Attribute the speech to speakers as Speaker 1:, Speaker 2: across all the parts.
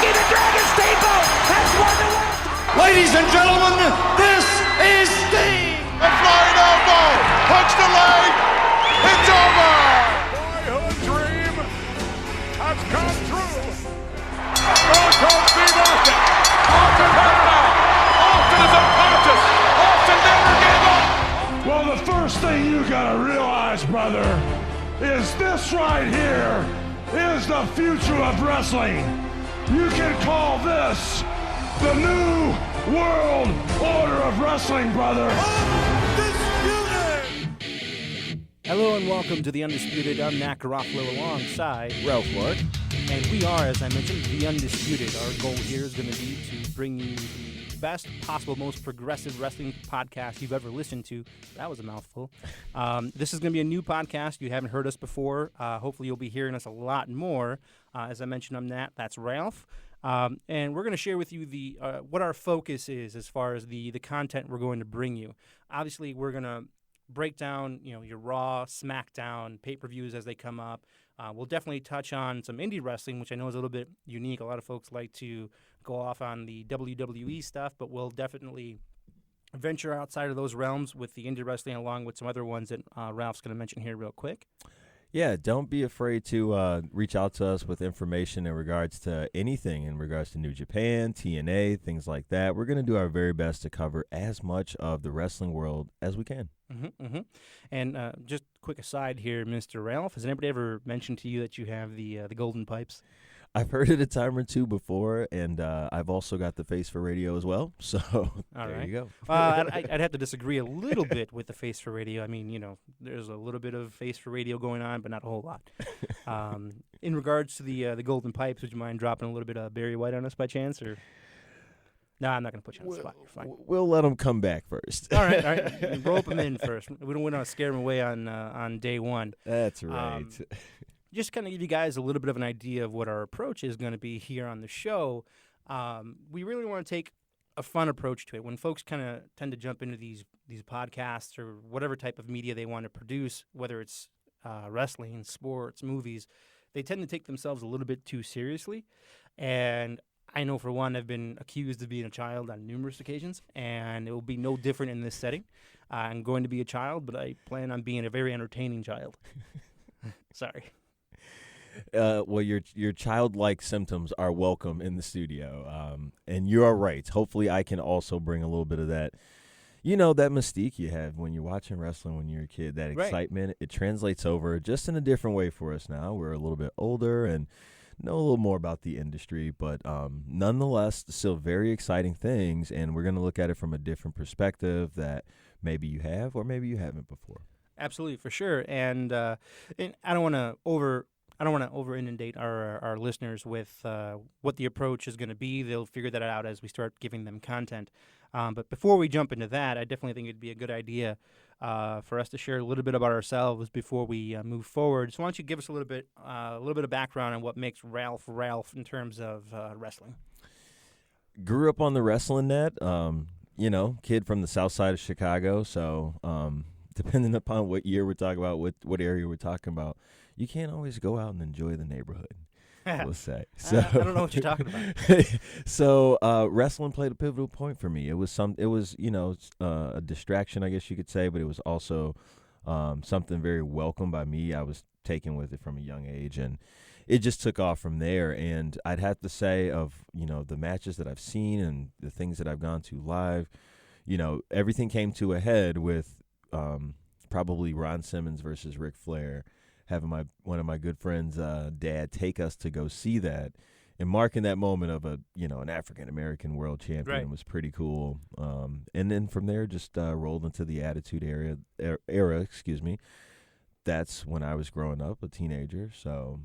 Speaker 1: the Dragon Steamboat has won the world title.
Speaker 2: Ladies and gentlemen, this is Sting.
Speaker 3: A flying elbow, hooks the leg, it's over.
Speaker 4: Boyhood dream has come true. Stone Cold Steve Austin. Austin has it out. Austin is unconscious. Austin never gave up.
Speaker 5: Well, the first thing you gotta realize, brother, is this right here is the future of wrestling. You can call this the new world order of wrestling, brother.
Speaker 6: Hello and welcome to the Undisputed. I'm Matt Garofalo alongside
Speaker 7: Ralph Mark.
Speaker 6: And we are, as I mentioned, the Undisputed. Our goal here is going to be to bring you the best possible, most progressive wrestling podcast you've ever listened to. That was a mouthful. This is going to be a new podcast. You haven't heard us before. Hopefully you'll be hearing us a lot more. As I mentioned, I'm Nat. That's Ralph. And we're going to share with you the what our focus is as far as the content we're going to bring you. Obviously, we're going to break down, your Raw, SmackDown, pay-per-views as they come up. We'll definitely touch on some indie wrestling, which I know is a little bit unique. A lot of folks like to go off on the WWE stuff, but we'll definitely venture outside of those realms with the indie wrestling along with some other ones that Ralph's going to mention here real quick.
Speaker 7: Yeah, don't be afraid to reach out to us with information in regards to anything, in regards to New Japan, TNA, things like that. We're going to do our very best to cover as much of the wrestling world as we can.
Speaker 6: And just quick aside here, Mr. Ralph, has anybody ever mentioned to you that you have the golden pipes?
Speaker 7: I've heard it a time or two before, and I've also got the face for radio as well. So there you go.
Speaker 6: I'd have to disagree a little bit with the face for radio. I mean, there's a little bit of face for radio going on, but not a whole lot. In regards to the golden pipes, would you mind dropping a little bit of Barry White on us by chance, or? No, I'm not going to put you on the spot. You're fine.
Speaker 7: We'll let them come back first.
Speaker 6: All right. Rope them in first. We don't want to scare them away on day one.
Speaker 7: That's right.
Speaker 6: Just kind of give you guys a little bit of an idea of what our approach is going to be here on the show. We really want to take a fun approach to it. When folks kind of tend to jump into these podcasts or whatever type of media they want to produce, whether it's wrestling, sports, movies, they tend to take themselves a little bit too seriously. And I know, for one, I've been accused of being a child on numerous occasions, and it will be no different in this setting. I'm going to be a child, but I plan on being a very entertaining child. Sorry.
Speaker 7: Well, your childlike symptoms are welcome in the studio, and you are right. Hopefully, I can also bring a little bit of that, that mystique you have when you're watching wrestling when you're a kid, that excitement. It translates over just in a different way for us now. We're a little bit older and know a little more about the industry, but nonetheless, still very exciting things, and we're going to look at it from a different perspective that maybe you have or maybe you haven't before.
Speaker 6: Absolutely, for sure. And I don't want to over inundate our listeners with what the approach is going to be. They'll figure that out as we start giving them content. But before we jump into that, I definitely think it'd be a good idea for us to share a little bit about ourselves before we move forward. So why don't you give us a little bit of background on what makes Ralph in terms of wrestling?
Speaker 7: Grew up on the wrestling net, kid from the south side of Chicago. So depending upon what year we're talking about, what area we're talking about, you can't always go out and enjoy the neighborhood. Let's say. So,
Speaker 6: I don't know what you're talking about.
Speaker 7: So wrestling played a pivotal point for me. It was a distraction, I guess you could say, but it was also something very welcome by me. I was taken with it from a young age, and it just took off from there. And I'd have to say, of the matches that I've seen and the things that I've gone to live, everything came to a head with probably Ron Simmons versus Ric Flair. Having one of my good friends' dad take us to go see that, and marking that moment of an African American world champion was pretty cool. And then from there, just rolled into the Attitude era. Excuse me. That's when I was growing up, a teenager. So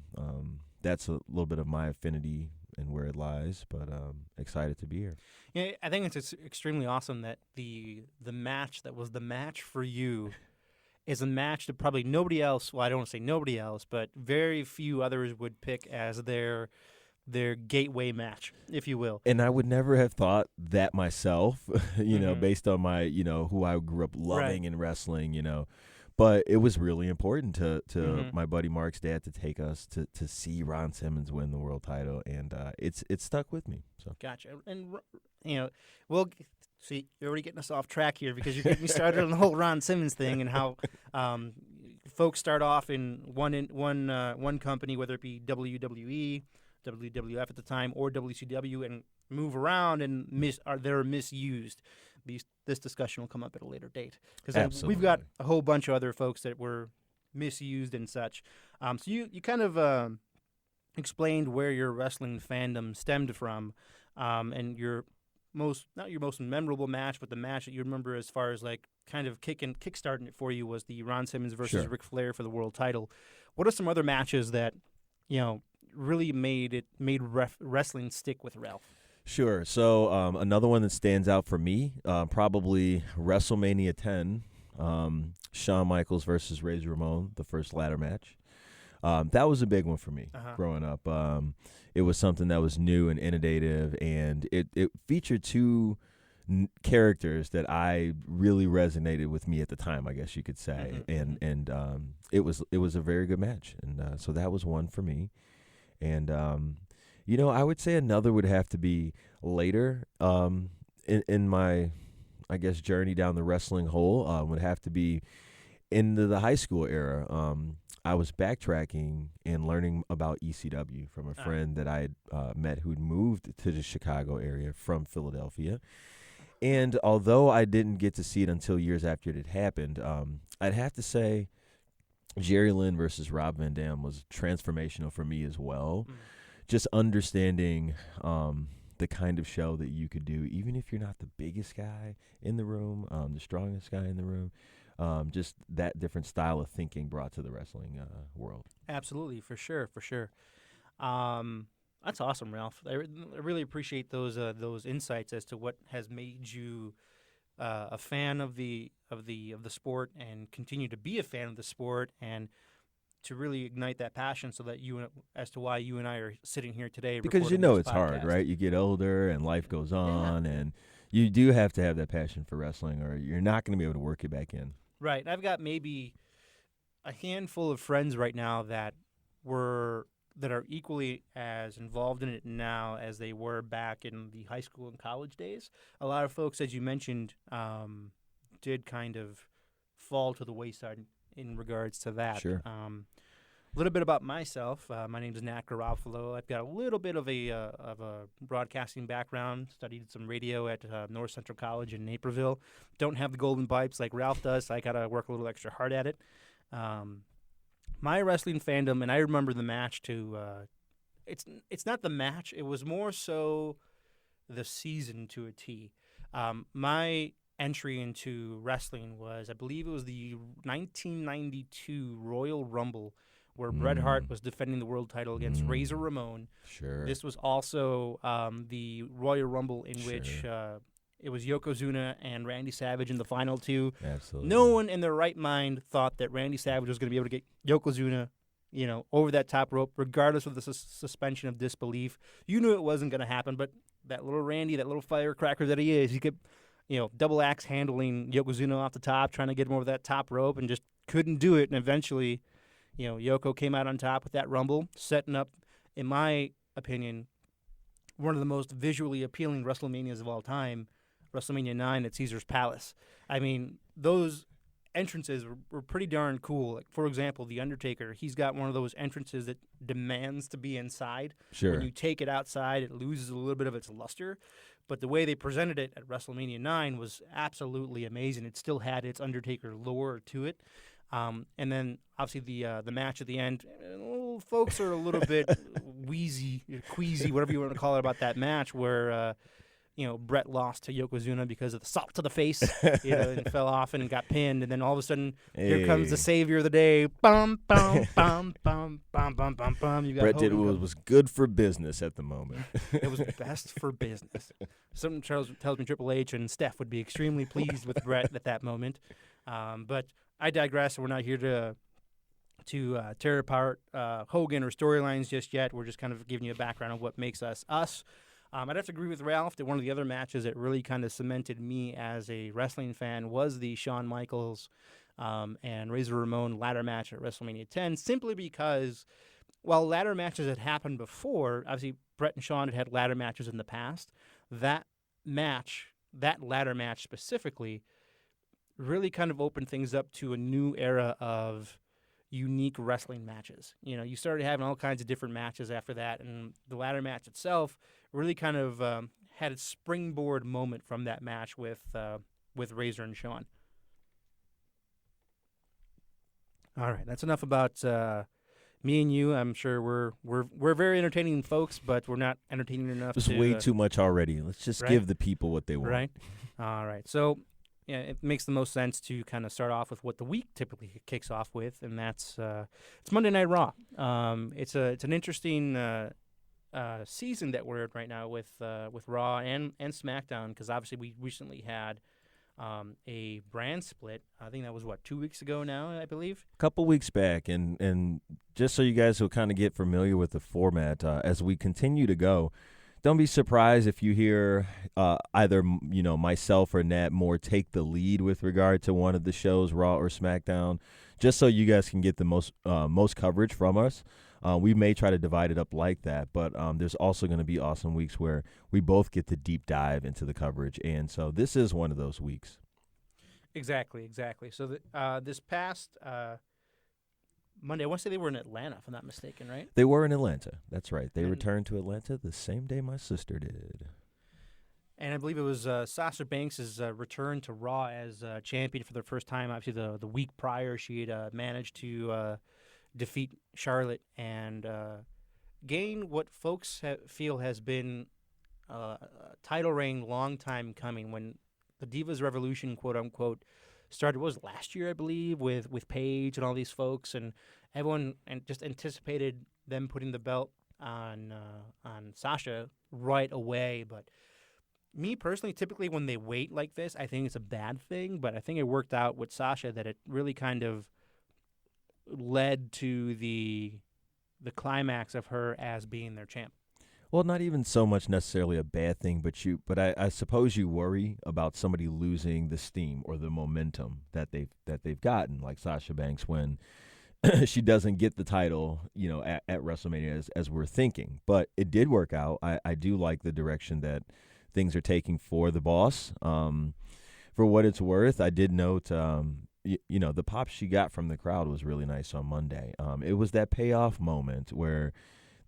Speaker 7: that's a little bit of my affinity and where it lies. But excited to be here.
Speaker 6: Yeah, I think it's extremely awesome that the match that was the match for you is a match that probably nobody else, well, I don't want to say nobody else, but very few others would pick as their gateway match, if you will.
Speaker 7: And I would never have thought that myself, based on my, who I grew up loving in wrestling, But it was really important to my buddy Mark's dad to take us to see Ron Simmons win the world title, and it's stuck with me. So
Speaker 6: Gotcha. And we'll see. You're already getting us off track here because you're getting me started on the whole Ron Simmons thing and how folks start off in one company, whether it be WWE, WWF at the time, or WCW, and move around and they're misused. This discussion will come up at a later date because we've got a whole bunch of other folks that were misused and such. So you kind of explained where your wrestling fandom stemmed from, and not your most memorable match, but the match that you remember as far as like kind of kickstarting it for you was the Ron Simmons versus Ric Flair for the world title. What are some other matches that really made wrestling stick with Ralph?
Speaker 7: Sure. So another one that stands out for me, probably WrestleMania 10, Shawn Michaels versus Razor Ramon, the first ladder match. That was a big one for me growing up. It was something that was new and innovative, and it featured two characters that I really resonated with me at the time, I guess you could say, and it was a very good match, and so that was one for me, and I would say another would have to be later in my, I guess, journey down the wrestling hole, would have to be into the high school era. I was backtracking and learning about ECW from a friend that I had met who'd moved to the Chicago area from Philadelphia. And although I didn't get to see it until years after it had happened, I'd have to say Jerry Lynn versus Rob Van Dam was transformational for me as well. Just understanding the kind of show that you could do, even if you're not the biggest guy in the room, the strongest guy in the room, just that different style of thinking brought to the wrestling world.
Speaker 6: Absolutely, for sure. That's awesome, Ralph. I really appreciate those insights as to what has made you a fan of the sport and continue to be a fan of the sport, and to really ignite that passion so that as to why you and I are sitting here today.
Speaker 7: Because it's hard, right? You get older and life goes on, and you do have to have that passion for wrestling, or you're not going to be able to work it back in.
Speaker 6: Right. And I've got maybe a handful of friends right now that are equally as involved in it now as they were back in the high school and college days. A lot of folks, as you mentioned, did kind of fall to the wayside in regards to that.
Speaker 7: Sure.
Speaker 6: A little bit about myself. My name is Nat Garofalo. I've got a little bit of a broadcasting background. Studied some radio at North Central College in Naperville. Don't have the golden pipes like Ralph does, so I got to work a little extra hard at it. My wrestling fandom, and I remember the match too. It's not the match. It was more so the season to a T. My entry into wrestling was, I believe it was the 1992 Royal Rumble, where Bret Hart was defending the world title against Razor Ramon.
Speaker 7: Sure.
Speaker 6: This was also the Royal Rumble in which it was Yokozuna and Randy Savage in the final two.
Speaker 7: Absolutely.
Speaker 6: No one in their right mind thought that Randy Savage was going to be able to get Yokozuna, over that top rope, regardless of the suspension of disbelief. You knew it wasn't going to happen, but that little Randy, that little firecracker that he is, he kept, double axe handling Yokozuna off the top, trying to get him over that top rope, and just couldn't do it. And eventually, Yoko came out on top with that Rumble, setting up, in my opinion, one of the most visually appealing WrestleManias of all time, WrestleMania 9 at Caesar's Palace. I mean, those entrances were pretty darn cool. Like, for example, The Undertaker, he's got one of those entrances that demands to be inside.
Speaker 7: Sure.
Speaker 6: When you take it outside, it loses a little bit of its luster. But the way they presented it at WrestleMania 9 was absolutely amazing. It still had its Undertaker lore to it. And then, obviously, the match at the end, folks are a little bit queasy, whatever you want to call it, about that match where, Bret lost to Yokozuna because of the salt to the face, and fell off and got pinned. And then all of a sudden, here comes the savior of the day. Bum, bum, bum, bum, bum, bum, bum, bum. You got
Speaker 7: Bret did what was good for business at the moment.
Speaker 6: It was best for business. Something tells me Triple H and Steph would be extremely pleased with Bret at that moment. But I digress. We're not here to tear apart Hogan or storylines just yet. We're just kind of giving you a background of what makes us us. I'd have to agree with Ralph that one of the other matches that really kind of cemented me as a wrestling fan was the Shawn Michaels and Razor Ramon ladder match at WrestleMania 10, simply because while ladder matches had happened before, obviously Brett and Shawn had ladder matches in the past, that ladder match specifically, really kind of opened things up to a new era of unique wrestling matches. You know, you started having all kinds of different matches after that, and the ladder match itself really kind of had its springboard moment from that match with Razor and Shawn. All right, that's enough about me and you. I'm sure we're very entertaining folks, but we're not entertaining enough.
Speaker 7: It's way too much already. Let's just give the people what they want.
Speaker 6: Right. All right. So, yeah, it makes the most sense to kind of start off with what the week typically kicks off with, and that's it's Monday Night Raw. It's an interesting season that we're in right now with Raw and SmackDown, because obviously we recently had a brand split. I think that was 2 weeks ago now, I believe.
Speaker 7: A couple weeks back, and just so you guys will kind of get familiar with the format as we continue to go. Don't be surprised if you hear either myself or Nat Moore take the lead with regard to one of the shows, Raw or SmackDown, just so you guys can get the most coverage from us. We may try to divide it up like that, but there's also going to be awesome weeks where we both get to deep dive into the coverage, and so this is one of those weeks. Exactly.
Speaker 6: So this past Monday, I want to say they were in Atlanta, if I'm not mistaken, right?
Speaker 7: They were in Atlanta. That's right. They returned to Atlanta the same day my sister did.
Speaker 6: And I believe it was Sasha Banks' return to Raw as champion for the first time. Obviously, the week prior, she had managed to defeat Charlotte and gain what folks feel has been a title reign long time coming. When the Divas Revolution, quote-unquote, started, was last year, I believe, with Paige and all these folks, and everyone just anticipated them putting the belt on Sasha right away. But me personally, typically when they wait like this, I think it's a bad thing. But I think it worked out with Sasha that it really kind of led to the climax of her as being their champ.
Speaker 7: Well, not even so much necessarily a bad thing, but I suppose you worry about somebody losing the steam or the momentum that they've gotten, like Sasha Banks when she doesn't get the title, at WrestleMania as we're thinking. But it did work out. I do like the direction that things are taking for the boss. For what it's worth, I did note, the pop she got from the crowd was really nice on Monday. It was that payoff moment where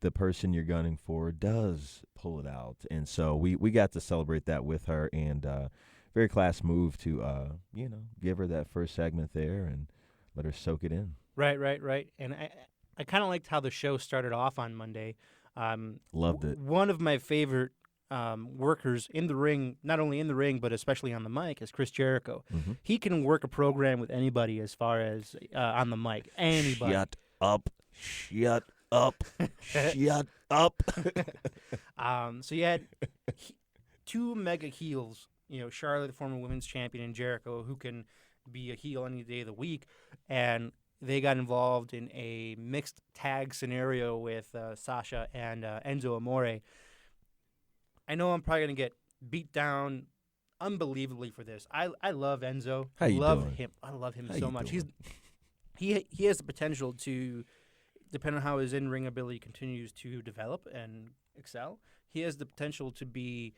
Speaker 7: the person you're gunning for does pull it out. And so we got to celebrate that with her, and very class move to, give her that first segment there and let her soak it in.
Speaker 6: Right. And I kind of liked how the show started off on Monday.
Speaker 7: Loved it.
Speaker 6: One of my favorite workers in the ring, not only in the ring, but especially on the mic, is Chris Jericho. Mm-hmm. He can work a program with anybody as far as on the mic. Anybody.
Speaker 7: Shut up. Shut up.
Speaker 6: So you had two mega heels, Charlotte, the former women's champion, and Jericho, who can be a heel any day of the week. And they got involved in a mixed tag scenario with Sasha and Enzo Amore. I know I'm probably going to get beat down unbelievably for this. I love Enzo.
Speaker 7: How you
Speaker 6: love
Speaker 7: doing?
Speaker 6: him. I love him
Speaker 7: How
Speaker 6: so
Speaker 7: you
Speaker 6: much.
Speaker 7: doing?
Speaker 6: He has the potential to, depending on how his in-ring ability continues to develop and excel, he has the potential to be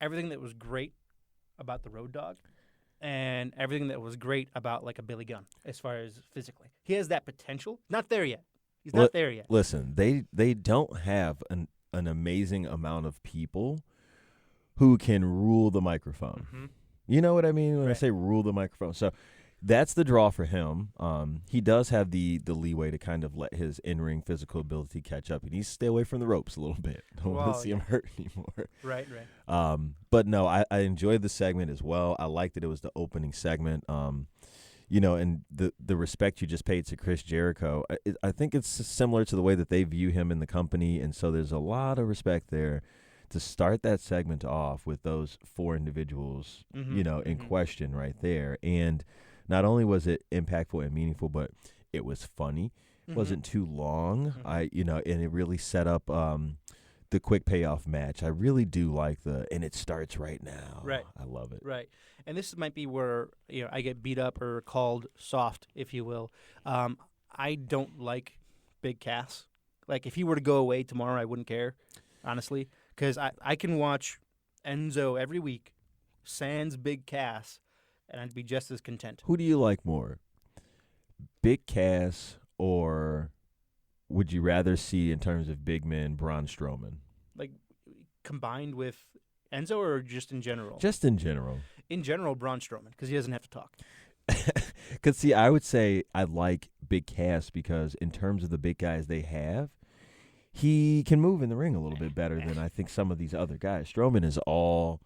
Speaker 6: everything that was great about the Road Dogg and everything that was great about like a Billy Gunn as far as physically. He has that potential. Not there yet. He's not there yet.
Speaker 7: Listen, they don't have an amazing amount of people who can rule the microphone. Mm-hmm. You know what I mean when I say rule the microphone? So that's the draw for him. He does have the leeway to kind of let his in-ring physical ability catch up. He needs to stay away from the ropes a little bit. Don't want to see him hurt anymore.
Speaker 6: Right.
Speaker 7: But no, I enjoyed the segment as well. I liked that it was the opening segment. And the respect you just paid to Chris Jericho, I think it's similar to the way that they view him in the company, and so there's a lot of respect there to start that segment off with those four individuals, in question right there. And not only was it impactful and meaningful, but it was funny. It wasn't too long. And it really set up the the quick payoff match. I really do like and it starts right now.
Speaker 6: Right.
Speaker 7: I love it.
Speaker 6: Right. And this might be where I get beat up or called soft, if you will. I don't like Big Cass. Like, if he were to go away tomorrow, I wouldn't care, honestly, because I can watch Enzo every week, sans Big Cass, and I'd be just as content.
Speaker 7: Who do you like more, Big Cass, or would you rather see in terms of big men Braun Strowman?
Speaker 6: Like, combined with Enzo, or just in general?
Speaker 7: Just in general.
Speaker 6: In general, Braun Strowman, because he doesn't have to talk.
Speaker 7: Because, see, I would say I like Big Cass because in terms of the big guys they have, he can move in the ring a little bit better than I think some of these other guys. Strowman is all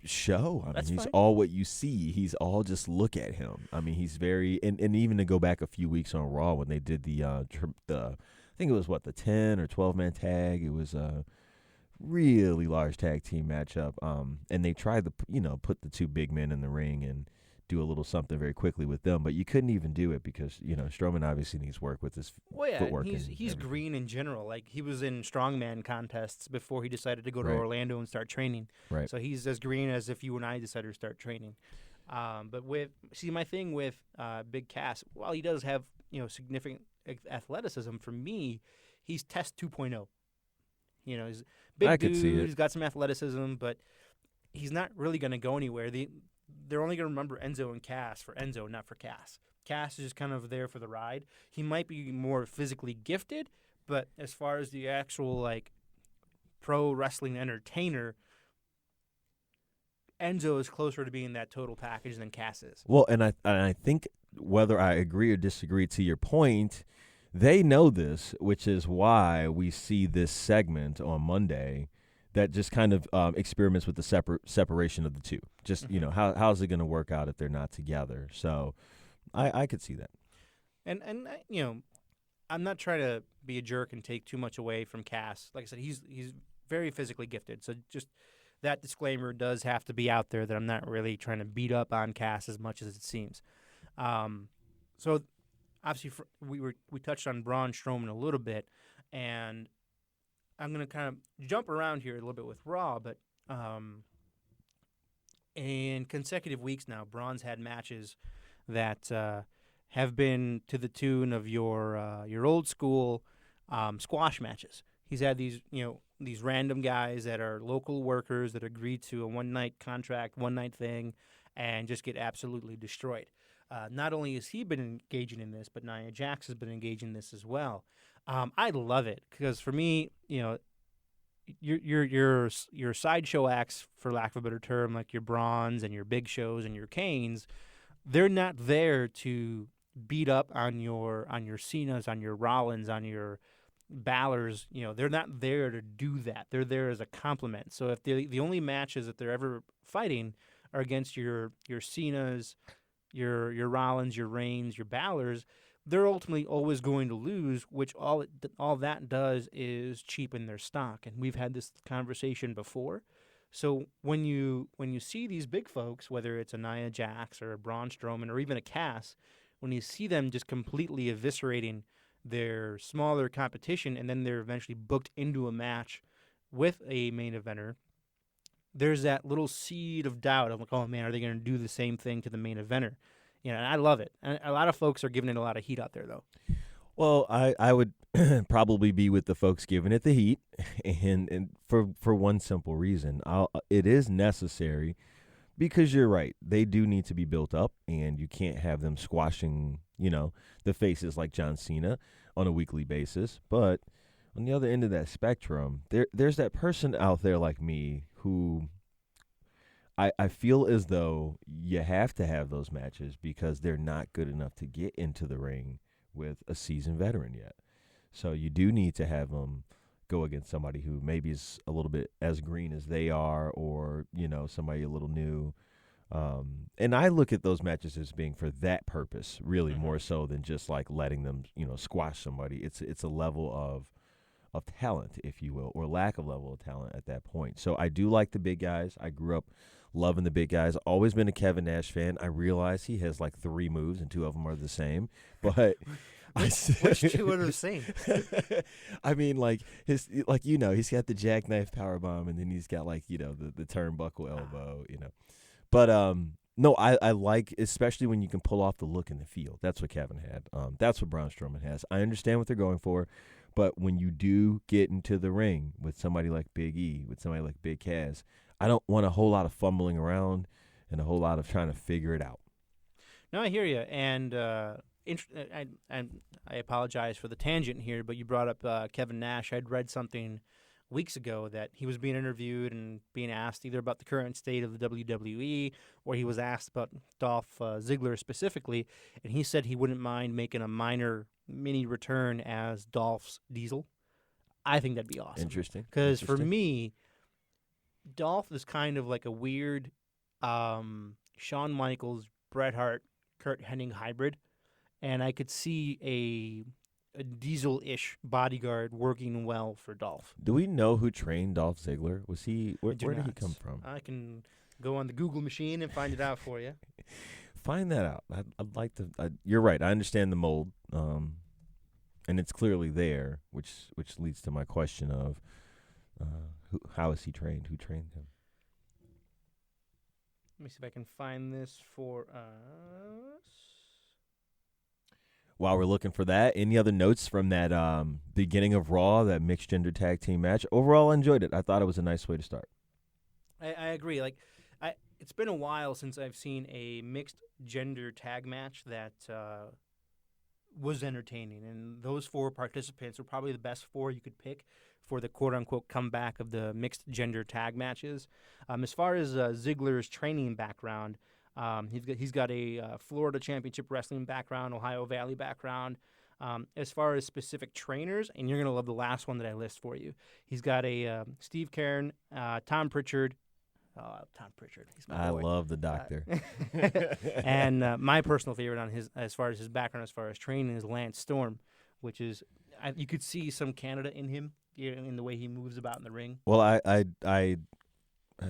Speaker 7: show. I mean, he's
Speaker 6: fine.
Speaker 7: all what you see. He's all just look at him. I mean, he's very and even to go back a few weeks on Raw when they did the I think it was the 10 or 12-man tag. It was a really large tag team matchup. And they tried to put the two big men in the ring and do a little something very quickly with them, but you couldn't even do it because Strowman obviously needs work with his footwork.
Speaker 6: He's
Speaker 7: everything.
Speaker 6: green in general. Like, he was in strongman contests before he decided to go to
Speaker 7: Right.
Speaker 6: Orlando and start training.
Speaker 7: Right.
Speaker 6: So he's as green as if you and I decided to start training. But my thing with Big Cass, while he does have significant athleticism, for me, he's Test 2.0. He's a big
Speaker 7: I
Speaker 6: dude.
Speaker 7: could see it.
Speaker 6: He's got some athleticism, but he's not really going to go anywhere. They're only going to remember Enzo and Cass for Enzo, not for Cass. Cass is just kind of there for the ride. He might be more physically gifted, but as far as the actual pro wrestling entertainer, Enzo is closer to being that total package than Cass is.
Speaker 7: Well, and I think whether I agree or disagree to your point, they know this, which is why we see this segment on Monday that just kind of experiments with the separation of the two. Just, how's it going to work out if they're not together? So I could see that.
Speaker 6: And I'm not trying to be a jerk and take too much away from Cass. Like I said, he's very physically gifted. So just that disclaimer does have to be out there that I'm not really trying to beat up on Cass as much as it seems. So obviously we touched on Braun Strowman a little bit, and I'm going to kind of jump around here a little bit with Raw, but in consecutive weeks now, Braun's had matches that have been to the tune of your old school squash matches. He's had these random guys that are local workers that agree to a one-night contract, one-night thing, and just get absolutely destroyed. Not only has he been engaging in this, but Nia Jax has been engaging in this as well. I love it because for me, your sideshow acts, for lack of a better term, like your Brawns and your Big Shows and your Kanes, they're not there to beat up on your Cenas, on your Rollins, on your Ballers. They're not there to do that. They're there as a compliment. So if the only matches that they're ever fighting are against your Cenas, your Rollins, your Reigns, your Ballers, they're ultimately always going to lose, which all that does is cheapen their stock. And we've had this conversation before. So when you see these big folks, whether it's a Nia Jax or a Braun Strowman or even a Cass, when you see them just completely eviscerating their smaller competition and then they're eventually booked into a match with a main eventer, there's that little seed of doubt of like, oh man, are they going to do the same thing to the main eventer? And I love it. And a lot of folks are giving it a lot of heat out there, though.
Speaker 7: Well, I would probably be with the folks giving it the heat, and for one simple reason. It is necessary because you're right. They do need to be built up, and you can't have them squashing, the faces like John Cena on a weekly basis. But on the other end of that spectrum, there's that person out there like me who I feel as though you have to have those matches because they're not good enough to get into the ring with a seasoned veteran yet. So you do need to have them go against somebody who maybe is a little bit as green as they are or, somebody a little new. And I look at those matches as being for that purpose, really more so than just like letting them, squash somebody. It's a level of talent, if you will, or lack of level of talent at that point. So I do like the big guys. I grew up loving the big guys. Always been a Kevin Nash fan. I realize he has like 3 moves and 2 of them are the same. But
Speaker 6: Which two are the same?
Speaker 7: I mean, like he's got the jackknife powerbomb, and then he's got the turnbuckle elbow, But no, I like, especially when you can pull off the look and the feel. That's what Kevin had. That's what Braun Strowman has. I understand what they're going for, but when you do get into the ring with somebody like Big E, with somebody like Big Cass, I don't want a whole lot of fumbling around and a whole lot of trying to figure it out.
Speaker 6: No, I hear you, and I apologize for the tangent here, but you brought up Kevin Nash. I'd read something weeks ago that he was being interviewed and being asked either about the current state of the WWE, or he was asked about Dolph Ziggler specifically, and he said he wouldn't mind making a minor mini return as Dolph's Diesel. I think that'd be awesome.
Speaker 7: Interesting.
Speaker 6: Because for me, Dolph is kind of like a weird Shawn Michaels, Bret Hart, Kurt Hennig hybrid, and I could see a Diesel-ish bodyguard working well for Dolph.
Speaker 7: Do we know who trained Dolph Ziggler? Was he where did he come from?
Speaker 6: I can go on the Google machine and find it out for you.
Speaker 7: Find that out. I'd like to. You're right. I understand the mold, and it's clearly there, which leads to my question of how is he trained? Who trained him?
Speaker 6: Let me see if I can find this for us.
Speaker 7: While we're looking for that, any other notes from that beginning of Raw, that mixed gender tag team match? Overall, I enjoyed it. I thought it was a nice way to start.
Speaker 6: I agree. It's been a while since I've seen a mixed gender tag match that was entertaining, and those 4 participants were probably the best 4 you could pick for the quote-unquote comeback of the mixed gender tag matches. As far as Ziggler's training background, he's got a Florida Championship Wrestling background, Ohio Valley background. As far as specific trainers, and you're going to love the last one that I list for you, he's got a Steve Cairn, Tom Pritchard. Tom Pritchard, he's my boy.
Speaker 7: I love the doctor.
Speaker 6: And my personal favorite as far as his background, as far as training, is Lance Storm, which is you could see some Canada in him, in the way he moves about in the ring.
Speaker 7: Well, I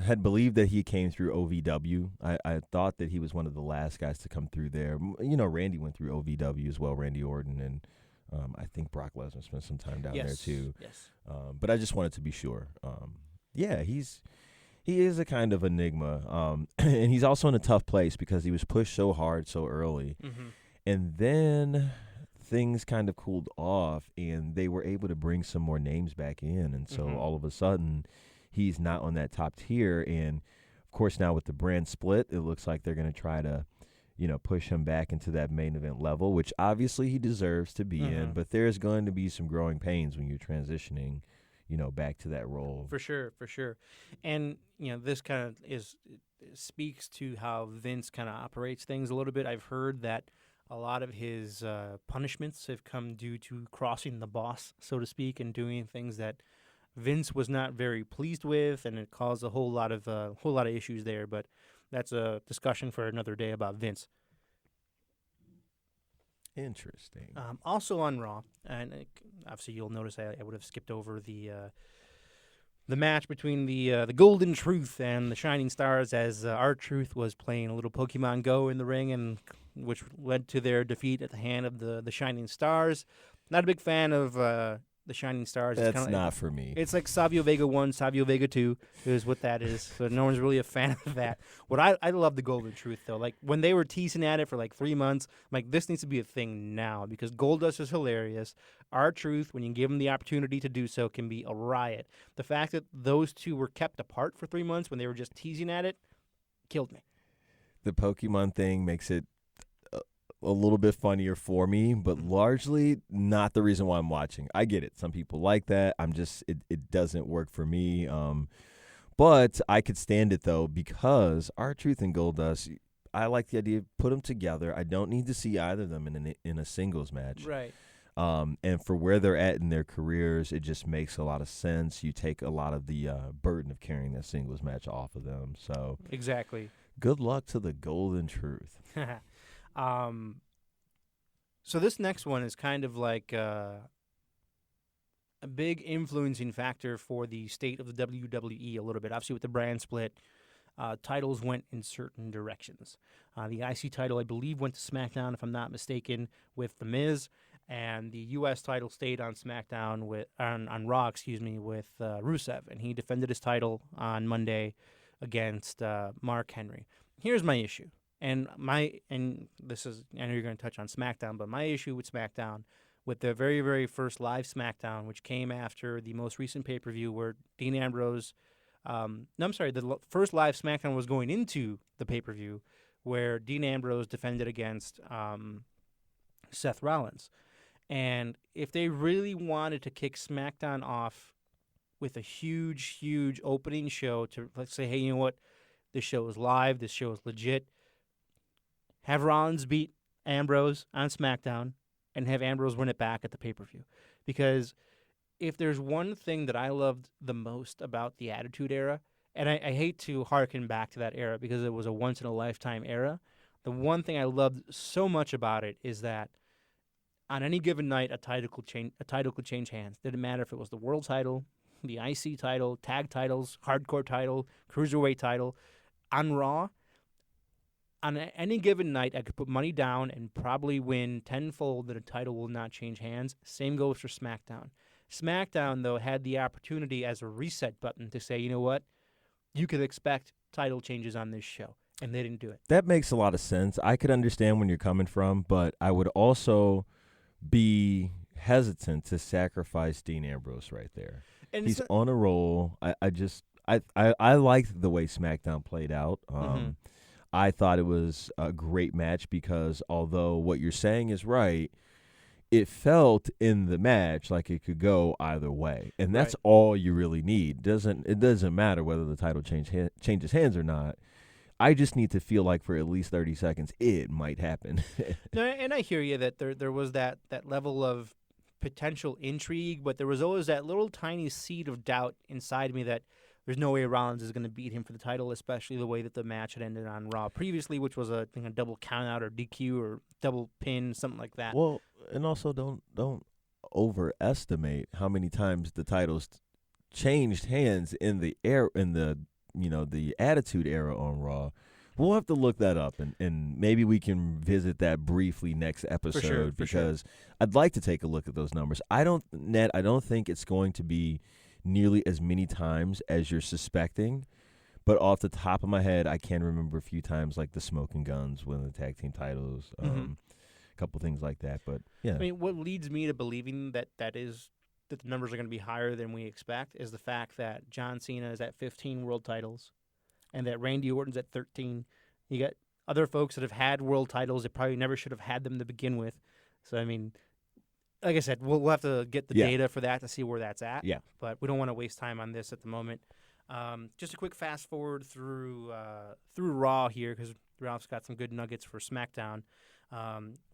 Speaker 7: had believed that he came through OVW. I thought that he was one of the last guys to come through there. Randy went through OVW as well, Randy Orton, and I think Brock Lesnar spent some time down there too.
Speaker 6: Yes.
Speaker 7: But I just wanted to be sure. He is a kind of enigma, and he's also in a tough place because he was pushed so hard so early, and then things kind of cooled off, and they were able to bring some more names back in, and so all of a sudden, he's not on that top tier. And of course, now with the brand split, it looks like they're going to try to, push him back into that main event level, which obviously he deserves to be in. But there's going to be some growing pains when you're transitioning, back to that role.
Speaker 6: For sure. And this kind of speaks to how Vince kind of operates things a little bit. I've heard that a lot of his punishments have come due to crossing the boss, so to speak, and doing things that Vince was not very pleased with, and it caused a whole lot of issues there. But that's a discussion for another day about Vince.
Speaker 7: Interesting.
Speaker 6: Also on Raw, and obviously you'll notice I would have skipped over the match between the Golden Truth and the Shining Stars, as R-Truth was playing a little Pokemon Go in the ring, and which led to their defeat at the hand of the Shining Stars. Not a big fan of the Shining Stars.
Speaker 7: That's not for me.
Speaker 6: It's like Savio Vega 1, Savio Vega 2 is what that is. So no one's really a fan of that. What I love the Golden Truth, though. Like, when they were teasing at it for like 3 months, I'm like, this needs to be a thing now, because Goldust is hilarious. R-Truth, when you give him the opportunity to do so, can be a riot. The fact that those two were kept apart for 3 months when they were just teasing at it killed me.
Speaker 7: The Pokemon thing makes it a little bit funnier for me, but largely not the reason why I'm watching. I get it. Some people like that. It doesn't work for me. But I could stand it, though, because R-Truth and Goldust, I like the idea of put them together. I don't need to see either of them in a singles match.
Speaker 6: Right.
Speaker 7: And for where they're at in their careers, it just makes a lot of sense. You take a lot of the burden of carrying that singles match off of them. So
Speaker 6: Exactly.
Speaker 7: Good luck to the Golden Truth.
Speaker 6: So this next one is kind of like a big influencing factor for the state of the WWE a little bit. Obviously, with the brand split, titles went in certain directions. The IC title, I believe, went to SmackDown, if I'm not mistaken, with The Miz. and the U.S. title stayed on SmackDown on Raw, with Rusev, and he defended his title on Monday against Mark Henry. Here's my issue, and this is, I know you're going to touch on SmackDown, but my issue with SmackDown, with the very, very first live SmackDown, which came after the most recent pay-per-view where Dean Ambrose, the first live SmackDown was going into the pay-per-view where Dean Ambrose defended against Seth Rollins. And if they really wanted to kick SmackDown off with a huge, huge opening show to, let's say, hey, you know what, this show is live, this show is legit, have Rollins beat Ambrose on SmackDown and have Ambrose win it back at the pay-per-view. Because if there's one thing that I loved the most about the Attitude Era, and I hate to harken back to that era because it was a once-in-a-lifetime era, the one thing I loved so much about it is that on any given night, a title could change hands. Didn't matter if it was the world title, the IC title, tag titles, hardcore title, cruiserweight title. On Raw, on any given night, I could put money down and probably win tenfold that a title will not change hands. Same goes for SmackDown. SmackDown, though, had the opportunity as a reset button to say, you know what, you could expect title changes on this show, and they didn't do it.
Speaker 7: That makes a lot of sense. I could understand when you're coming from, but I would also be hesitant to sacrifice Dean Ambrose right there.
Speaker 6: And
Speaker 7: he's on a roll. I liked the way SmackDown played out. I thought it was a great match because although what you're saying is right, it felt in the match like it could go either way, and that's
Speaker 6: right.
Speaker 7: all you really need. It doesn't matter whether the title changes hands or not. I just need to feel like for at least 30 seconds it might happen.
Speaker 6: No, and I hear you that there was that level of potential intrigue, but there was always that little tiny seed of doubt inside me that there's no way Rollins is going to beat him for the title, especially the way that the match had ended on Raw previously, which was a double countout or DQ or double pin, something like that.
Speaker 7: Well, and also don't overestimate how many times the titles changed hands in the the Attitude Era on Raw. We'll have to look that up, and maybe we can visit that briefly next episode because I'd like to take a look at those numbers. I don't think it's going to be nearly as many times as you're suspecting, but off the top of my head, I can remember a few times like the Smoking Guns winning the tag team titles, a couple things like that. But yeah,
Speaker 6: I mean, what leads me to believing that the numbers are going to be higher than we expect is the fact that John Cena is at 15 world titles and that Randy Orton's at 13. You got other folks that have had world titles that probably never should have had them to begin with. So, I mean, like I said, we'll have to get the data for that to see where that's at.
Speaker 7: Yeah. But
Speaker 6: we don't want to waste time on this at the moment. Just a quick fast forward through Raw here because Ralph's got some good nuggets for SmackDown.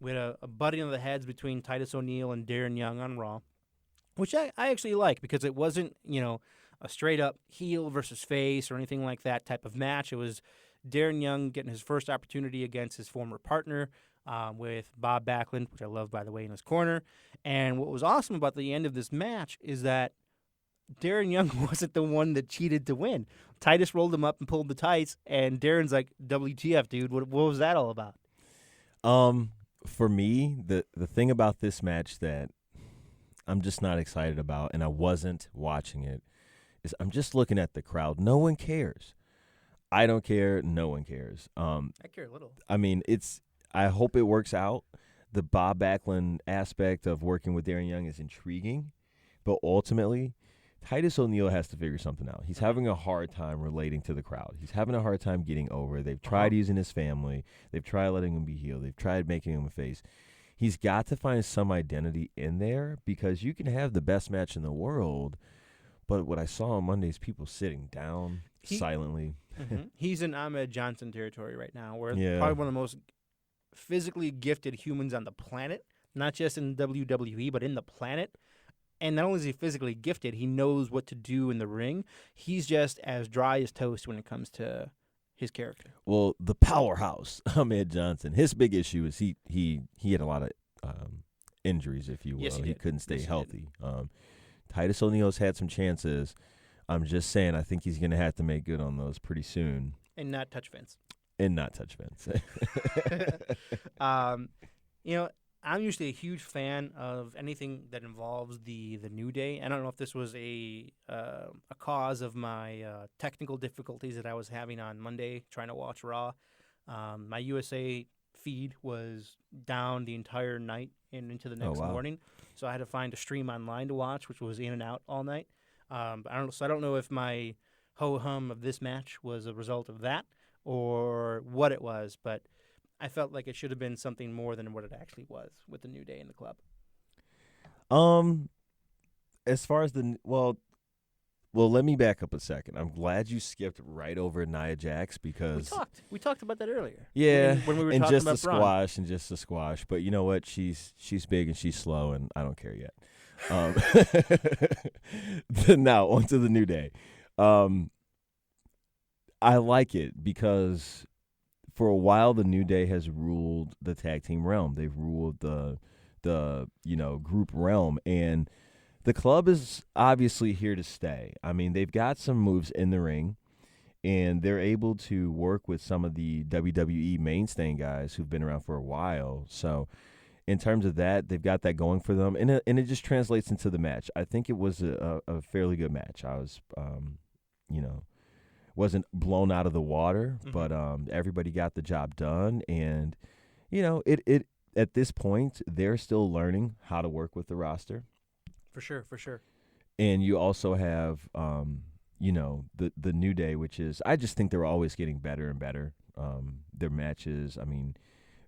Speaker 6: We had a butting of the heads between Titus O'Neil and Darren Young on Raw, which I actually like because it wasn't, a straight-up heel versus face or anything like that type of match. It was Darren Young getting his first opportunity against his former partner with Bob Backlund, which I love, by the way, in his corner. And what was awesome about the end of this match is that Darren Young wasn't the one that cheated to win. Titus rolled him up and pulled the tights, and Darren's like, WTF, dude, what was that all about?
Speaker 7: For me, the thing about this match that I'm just not excited about, and I wasn't watching it, is I'm just looking at the crowd. No one cares. I don't care. No one cares.
Speaker 6: I care a little.
Speaker 7: I mean, I hope it works out. The Bob Backlund aspect of working with Darren Young is intriguing, but ultimately, Titus O'Neil has to figure something out. He's having a hard time relating to the crowd. He's having a hard time getting over. They've tried using his family. They've tried letting him be heel. They've tried making him a face. He's got to find some identity in there because you can have the best match in the world, but what I saw on Monday is people sitting down silently.
Speaker 6: He's in Ahmed Johnson territory right now, where
Speaker 7: Yeah.
Speaker 6: probably one of the most physically gifted humans on the planet, not just in WWE, but in the planet. And not only is he physically gifted, he knows what to do in the ring. He's just as dry as toast when it comes to his character.
Speaker 7: Well, the powerhouse, Ahmed Johnson, his big issue is he had a lot of injuries, if you will.
Speaker 6: Yes,
Speaker 7: he couldn't stay
Speaker 6: Yes, he
Speaker 7: healthy. Titus O'Neil's had some chances. I'm just saying I think he's going to have to make good on those pretty soon.
Speaker 6: And not touch Vince.
Speaker 7: And not touch Vince.
Speaker 6: I'm usually a huge fan of anything that involves the New Day. I don't know if this was a cause of my technical difficulties that I was having on Monday trying to watch Raw. My USA feed was down the entire night and into the next morning, so I had to find a stream online to watch, which was in and out all night. I don't know if my ho-hum of this match was a result of that or what it was, but I felt like it should have been something more than what it actually was with the New Day in the club.
Speaker 7: As far as well, let me back up a second. I'm glad you skipped right over Nia Jax because
Speaker 6: we talked about that earlier.
Speaker 7: Yeah,
Speaker 6: when we were
Speaker 7: and
Speaker 6: talking
Speaker 7: just
Speaker 6: about
Speaker 7: the squash and just the squash. But you know what? She's big and she's slow, and I don't care yet. Now onto the New Day. I like it because for a while the New Day has ruled the tag team realm. They've ruled the group realm, and the club is obviously here to stay. I mean, they've got some moves in the ring, and they're able to work with some of the WWE mainstay guys who've been around for a while. So in terms of that, they've got that going for them, and it just translates into the match. I think it was a fairly good match. I was, wasn't blown out of the water, but everybody got the job done, and it at this point they're still learning how to work with the roster.
Speaker 6: For sure.
Speaker 7: And you also have, the New Day, which is, I just think they're always getting better and better. Their matches, I mean,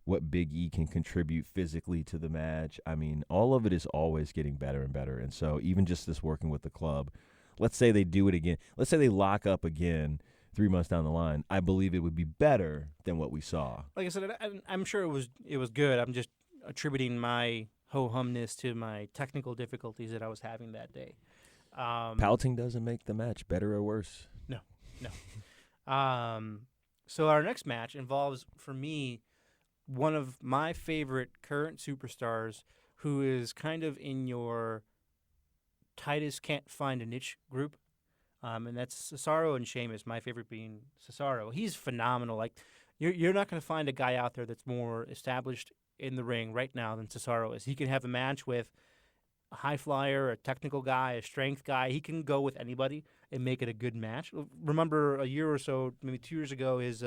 Speaker 7: what Big E can contribute physically to the match. I mean, all of it is always getting better and better. And so even just this working with the club, let's say they do it again. Let's say they lock up again 3 months down the line. I believe it would be better than what we saw.
Speaker 6: Like I said, I'm sure it was good. I'm just attributing my ho-humness to my technical difficulties that I was having that day.
Speaker 7: Pouting doesn't make the match better or worse.
Speaker 6: No. So our next match involves, for me, one of my favorite current superstars who is kind of in your Titus can't find a niche group. And that's Cesaro and Sheamus, my favorite being Cesaro. He's phenomenal. Like, you're not going to find a guy out there that's more established in the ring right now than Cesaro is. He can have a match with a high flyer, a technical guy, a strength guy. He can go with anybody and make it a good match. Remember a year or so, maybe 2 years ago, his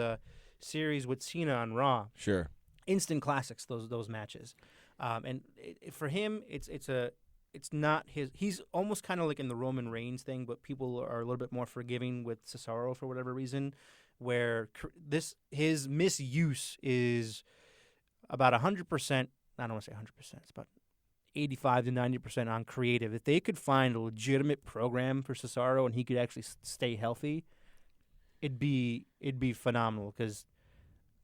Speaker 6: series with Cena on Raw.
Speaker 7: Sure.
Speaker 6: Instant classics, those matches. And for him, it's not his. He's almost kind of like in the Roman Reigns thing, but people are a little bit more forgiving with Cesaro for whatever reason, where his misuse is about 100%. I don't want to say 100%. It's about 85 to 90% on creative. If they could find a legitimate program for Cesaro and he could actually stay healthy, it'd be phenomenal. Because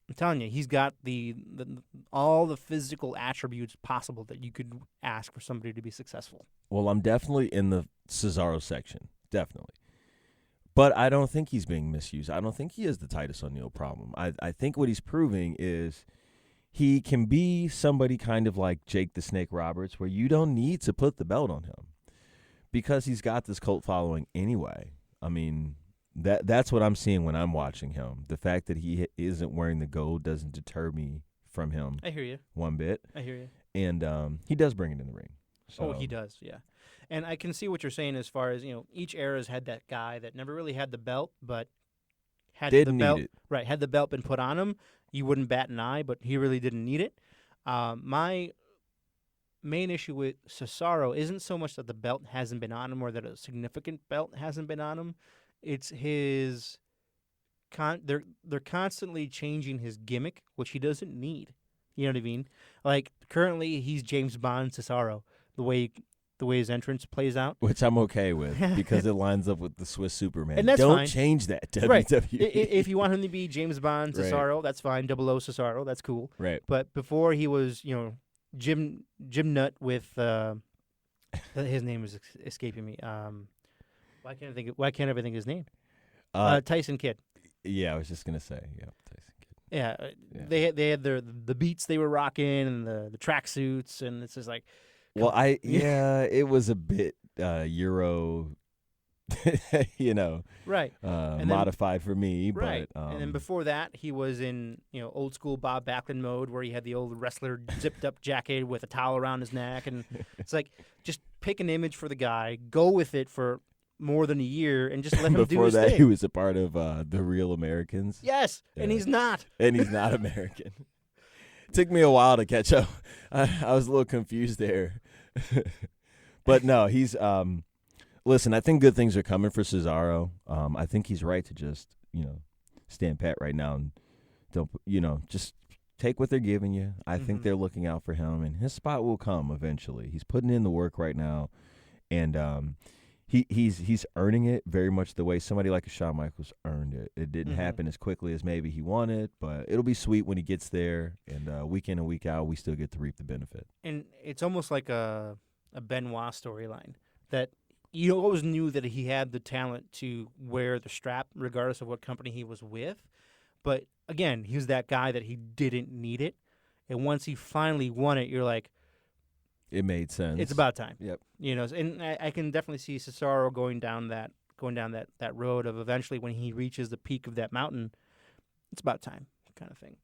Speaker 6: I'm telling you, he's got all the physical attributes possible that you could ask for somebody to be successful.
Speaker 7: Well, I'm definitely in the Cesaro section, definitely. But I don't think he's being misused. I don't think he is the Titus O'Neil problem. I think what he's proving is he can be somebody kind of like Jake the Snake Roberts, where you don't need to put the belt on him because he's got this cult following anyway. I mean, that's what I'm seeing when I'm watching him. The fact that he isn't wearing the gold doesn't deter me from him.
Speaker 6: I hear you.
Speaker 7: One bit.
Speaker 6: I hear you.
Speaker 7: And he does bring it in the ring. So.
Speaker 6: Oh, he does, yeah. And I can see what you're saying as far as, each era's had that guy that never really had the belt, but had
Speaker 7: didn't
Speaker 6: the belt.
Speaker 7: Need it.
Speaker 6: Right, had the belt been put on him, you wouldn't bat an eye, but he really didn't need it. My main issue with Cesaro isn't so much that the belt hasn't been on him or that a significant belt hasn't been on him. It's his they're constantly changing his gimmick, which he doesn't need. You know what I mean? Like, currently he's James Bond Cesaro, the way his entrance plays out.
Speaker 7: Which I'm okay with because it lines up with the Swiss Superman.
Speaker 6: And that's
Speaker 7: Don't
Speaker 6: fine.
Speaker 7: change that, WWE.
Speaker 6: Right. If you want him to be James Bond Cesaro, that's fine. 00 Cesaro, that's cool.
Speaker 7: Right.
Speaker 6: But before he was, Jim Nut with his name is escaping me. Why can't I think of his name? Tyson Kidd.
Speaker 7: Yeah, I was just gonna say, yeah, Tyson Kidd.
Speaker 6: Yeah. They had the beats they were rocking and the tracksuits, and it's just like.
Speaker 7: Well, it was a bit Euro
Speaker 6: Right.
Speaker 7: Modified for me.
Speaker 6: Right.
Speaker 7: But,
Speaker 6: and then before that, he was in old school Bob Backlund mode, where he had the old wrestler zipped up jacket with a towel around his neck, and it's like just pick an image for the guy, go with it for more than a year, and just let him do his thing.
Speaker 7: Before that, he was a part of the Real Americans.
Speaker 6: Yes,
Speaker 7: Yeah.
Speaker 6: and he's not.
Speaker 7: And he's not American. Took me a while to catch up. I was a little confused there. But no, he's listen, I think good things are coming for Cesaro. I think he's right to just, stand pat right now and don't, just take what they're giving you. I think they're looking out for him, and his spot will come eventually. He's putting in the work right now, and he's earning it very much the way somebody like a Shawn Michaels earned it. It didn't happen as quickly as maybe he wanted, but it'll be sweet when he gets there, and week in and week out, we still get to reap the benefit.
Speaker 6: And it's almost like a Benoit storyline that you always knew that he had the talent to wear the strap regardless of what company he was with. But again, he was that guy that he didn't need it. And once he finally won it, you're like,
Speaker 7: it made sense.
Speaker 6: it's about time.
Speaker 7: Yep.
Speaker 6: And I can definitely see Cesaro going down that road of eventually when he reaches the peak of that mountain, it's about time kind of thing.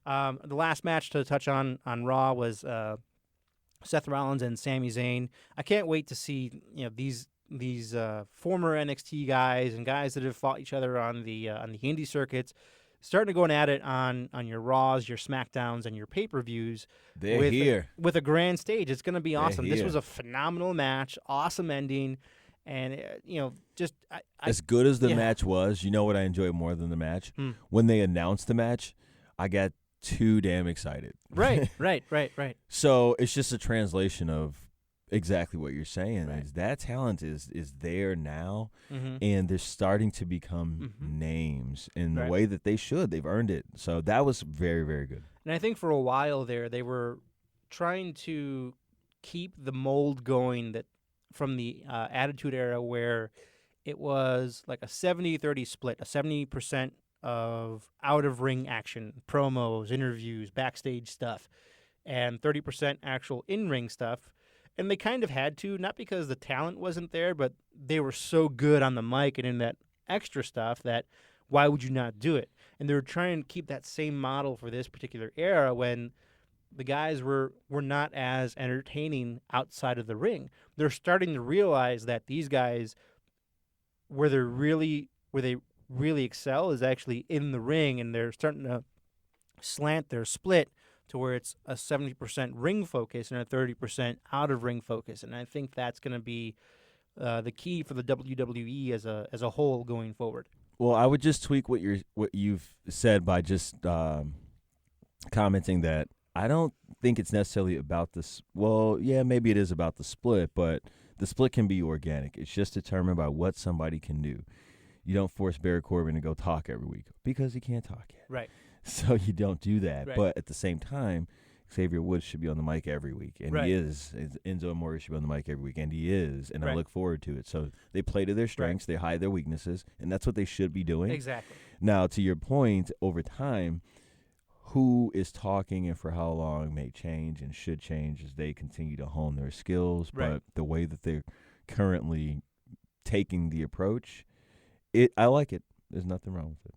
Speaker 6: The last match to touch on Raw was Seth Rollins and Sami Zayn. I can't wait to see these former NXT guys and guys that have fought each other on the indie circuits starting to go at it on your Raws, your SmackDowns, and your pay-per-views.
Speaker 7: They're here
Speaker 6: with a grand stage. It's going to be awesome.
Speaker 7: They're
Speaker 6: This
Speaker 7: here.
Speaker 6: was a phenomenal match, awesome ending, and just
Speaker 7: as good as the match was. You know what I enjoyed more than the match? When they announced the match, I got too damn excited.
Speaker 6: Right.
Speaker 7: So it's just a translation of exactly what you're saying.
Speaker 6: Right.
Speaker 7: Is that talent is there now, and they're starting to become names in the way that they should. They've earned it. So that was very, very good.
Speaker 6: And I think for a while there, they were trying to keep the mold going that from the Attitude Era, where it was like a 70-30 split, a 70% of out-of-ring action, promos, interviews, backstage stuff, and 30% actual in-ring stuff. And they kind of had to, not because the talent wasn't there, but they were so good on the mic and in that extra stuff that why would you not do it? And they were trying to keep that same model for this particular era when the guys were not as entertaining outside of the ring. They're starting to realize that these guys, where they really excel is actually in the ring, and they're starting to slant their split to where it's a 70% ring focus and a 30% out of ring focus. And I think that's going to be the key for the WWE as a whole going forward.
Speaker 7: Well, I would just tweak what you've said by just commenting that I don't think it's necessarily about this. Well, yeah, maybe it is about the split, but the split can be organic. It's just determined by what somebody can do. You don't force Barry Corbin to go talk every week because he can't talk yet.
Speaker 6: Right.
Speaker 7: So you don't do that.
Speaker 6: Right.
Speaker 7: But at the same time, Xavier Woods should be on the mic every week. And
Speaker 6: right.
Speaker 7: he is. Enzo Amore should be on the mic every week. And he is. And
Speaker 6: right.
Speaker 7: I look forward to it. So they play to their strengths. Right. They hide their weaknesses. And that's what they should be doing.
Speaker 6: Exactly.
Speaker 7: Now, to your point, over time, who is talking and for how long may change and should change as they continue to hone their skills.
Speaker 6: Right.
Speaker 7: But the way that they're currently taking the approach, I like it. There's nothing wrong with it.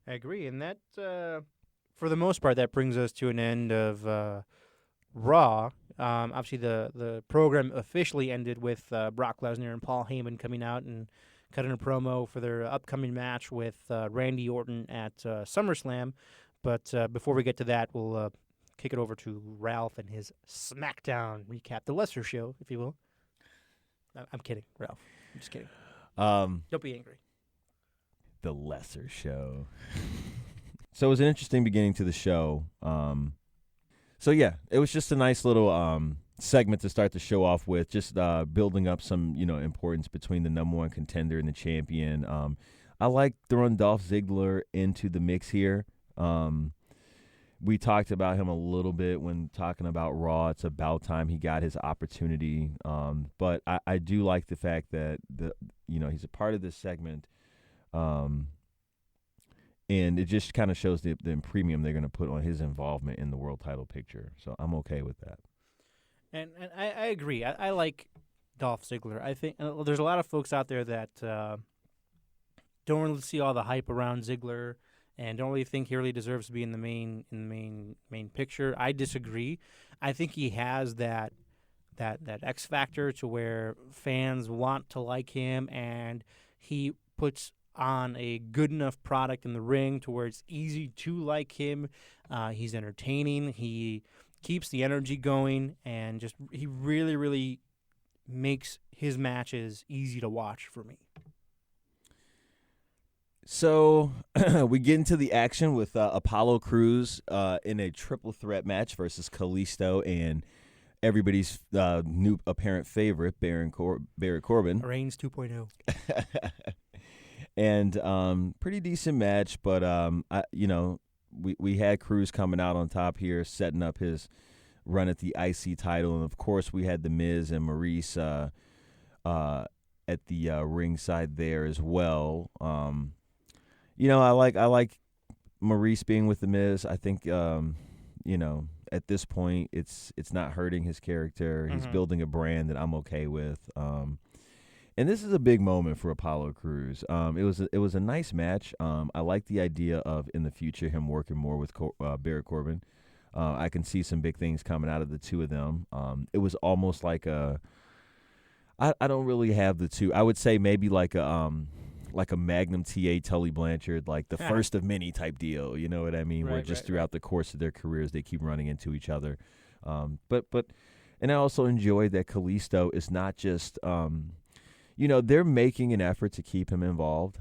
Speaker 6: I agree. And that, for the most part, that brings us to an end of Raw. Obviously, the program officially ended with Brock Lesnar and Paul Heyman coming out and cutting a promo for their upcoming match with Randy Orton at SummerSlam. But before we get to that, we'll kick it over to Ralph and his SmackDown recap, the lesser show, if you will. I'm kidding, Ralph. I'm just kidding. Don't be angry.
Speaker 7: The lesser show. So it was an interesting beginning to the show. So yeah, it was just a nice little segment to start the show off with, just building up some importance between the number one contender and the champion. I like throwing Dolph Ziggler into the mix here. We talked about him a little bit when talking about Raw. It's about time he got his opportunity. But I do like the fact that he's a part of this segment. And it just kind of shows the premium they're going to put on his involvement in the world title picture. So I'm okay with that.
Speaker 6: And I agree. I like Dolph Ziggler. I think there's a lot of folks out there that don't really see all the hype around Ziggler and don't really think he really deserves to be in the main picture. I disagree. I think he has that X factor to where fans want to like him, and he puts on a good enough product in the ring to where it's easy to like him. He's entertaining. He keeps the energy going, and just he really, really makes his matches easy to watch for me.
Speaker 7: So we get into the action with Apollo Crews in a triple threat match versus Kalisto and everybody's new apparent favorite, Baron Corbin.
Speaker 6: Reigns 2.0.
Speaker 7: And pretty decent match, but we had Crews coming out on top here, setting up his run at the IC title, and of course we had the Miz and Maurice at the ringside there as well. I like Maurice being with the Miz. I think at this point it's not hurting his character. He's building a brand that I'm okay with. And this is a big moment for Apollo Crews. It was a nice match. I like the idea of in the future him working more with Baron Corbin. I can see some big things coming out of the two of them. It was almost like I don't really have the two. I would say maybe like a Magnum TA Tully Blanchard, like the first of many type deal. You know what I mean? Where just throughout the course of their careers they keep running into each other. And I also enjoyed that Kalisto is not just they're making an effort to keep him involved.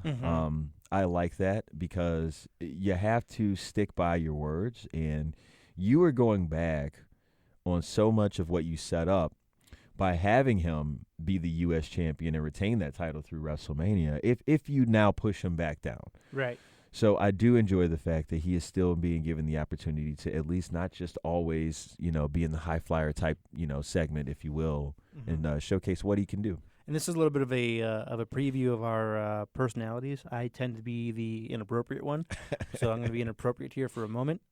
Speaker 7: I like that because you have to stick by your words, and you are going back on so much of what you set up by having him be the U.S. champion and retain that title through WrestleMania if you now push him back down.
Speaker 6: Right.
Speaker 7: So I do enjoy the fact that he is still being given the opportunity to at least not just always, be in the high flyer type, segment, if you will, and showcase what he can do.
Speaker 6: And this is a little bit of a preview of our personalities. I tend to be the inappropriate one, so I'm going to be inappropriate here for a moment.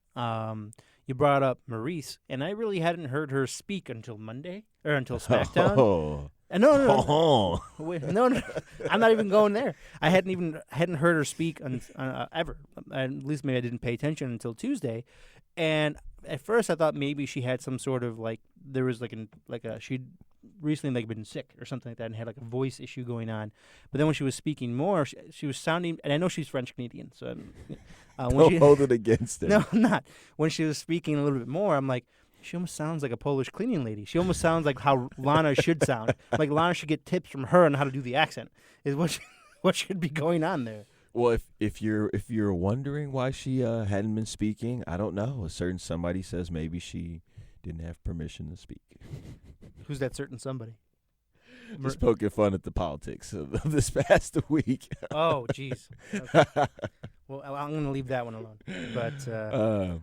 Speaker 6: You brought up Maurice, and I really hadn't heard her speak until Monday or until SmackDown. No. Wait, no. I'm not even going there. I hadn't heard her speak ever. At least maybe I didn't pay attention until Tuesday. And at first I thought maybe she had some sort of there was she'd recently been sick or something like that and had a voice issue going on. But then when she was speaking more, she was sounding, and I know she's French Canadian, so
Speaker 7: don't hold it against her.
Speaker 6: No, I'm not. When she was speaking a little bit more, I'm like, she almost sounds like a Polish cleaning lady. She almost sounds like how Lana should sound. Like Lana should get tips from her on how to do the accent. Is what should be going on there.
Speaker 7: Well, if you're wondering why she hadn't been speaking, I don't know. Somebody says maybe she didn't have permission to speak.
Speaker 6: Who's that certain somebody?
Speaker 7: Just poking fun at the politics of this past week.
Speaker 6: Oh, jeez. Okay. Well, I'm going to leave that one alone. But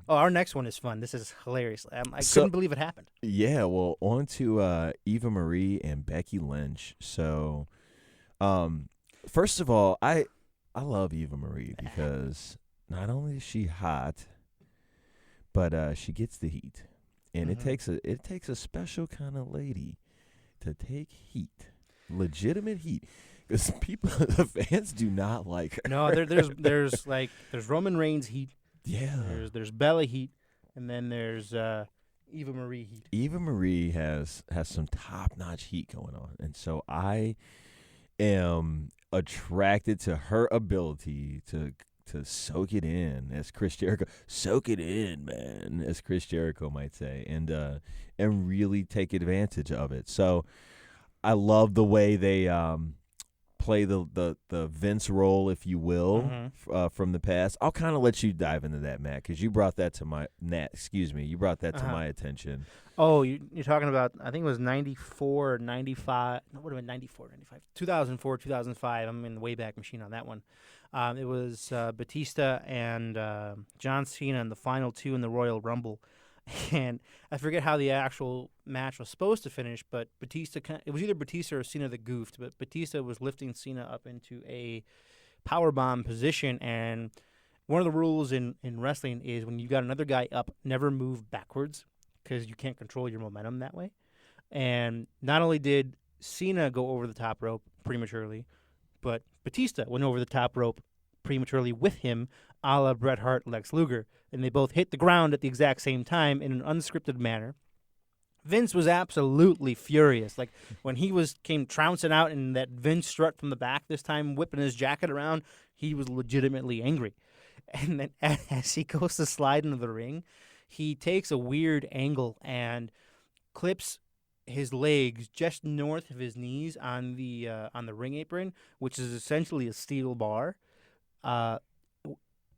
Speaker 6: our next one is fun. This is hilarious. I couldn't believe it happened.
Speaker 7: Yeah, well, on to Eva Marie and Becky Lynch. So, first of all, I love Eva Marie because not only is she hot, but she gets the heat. And it takes a special kind of lady to take heat, legitimate heat, because the fans do not like her.
Speaker 6: No, there's Roman Reigns heat.
Speaker 7: Yeah.
Speaker 6: There's Bella heat, and then there's Eva Marie heat.
Speaker 7: Eva Marie has some top-notch heat going on, and so I am attracted to her ability to soak it in, as Chris Jericho. Soak it in, man, as Chris Jericho might say, and really take advantage of it. So I love the way they play the Vince role, if you will, from the past. I'll kind of let you dive into that, Matt, because you brought that to my to my attention.
Speaker 6: Oh, you're talking about, I think it was 94, 95. No, what would have been 94, 95. 2004, 2005. I'm in the Wayback Machine on that one. It was Batista and John Cena in the final two in the Royal Rumble. And I forget how the actual match was supposed to finish, but it was either Batista or Cena that goofed, but Batista was lifting Cena up into a powerbomb position. And one of the rules in wrestling is when you got another guy up, never move backwards because you can't control your momentum that way. And not only did Cena go over the top rope prematurely, but Batista went over the top rope prematurely with him, a la Bret Hart, Lex Luger, and they both hit the ground at the exact same time in an unscripted manner. Vince was absolutely furious. Like when he came trouncing out in that Vince strut from the back this time, whipping his jacket around, he was legitimately angry. And then as he goes to slide into the ring, he takes a weird angle and clips his legs just north of his knees on the ring apron, which is essentially a steel bar,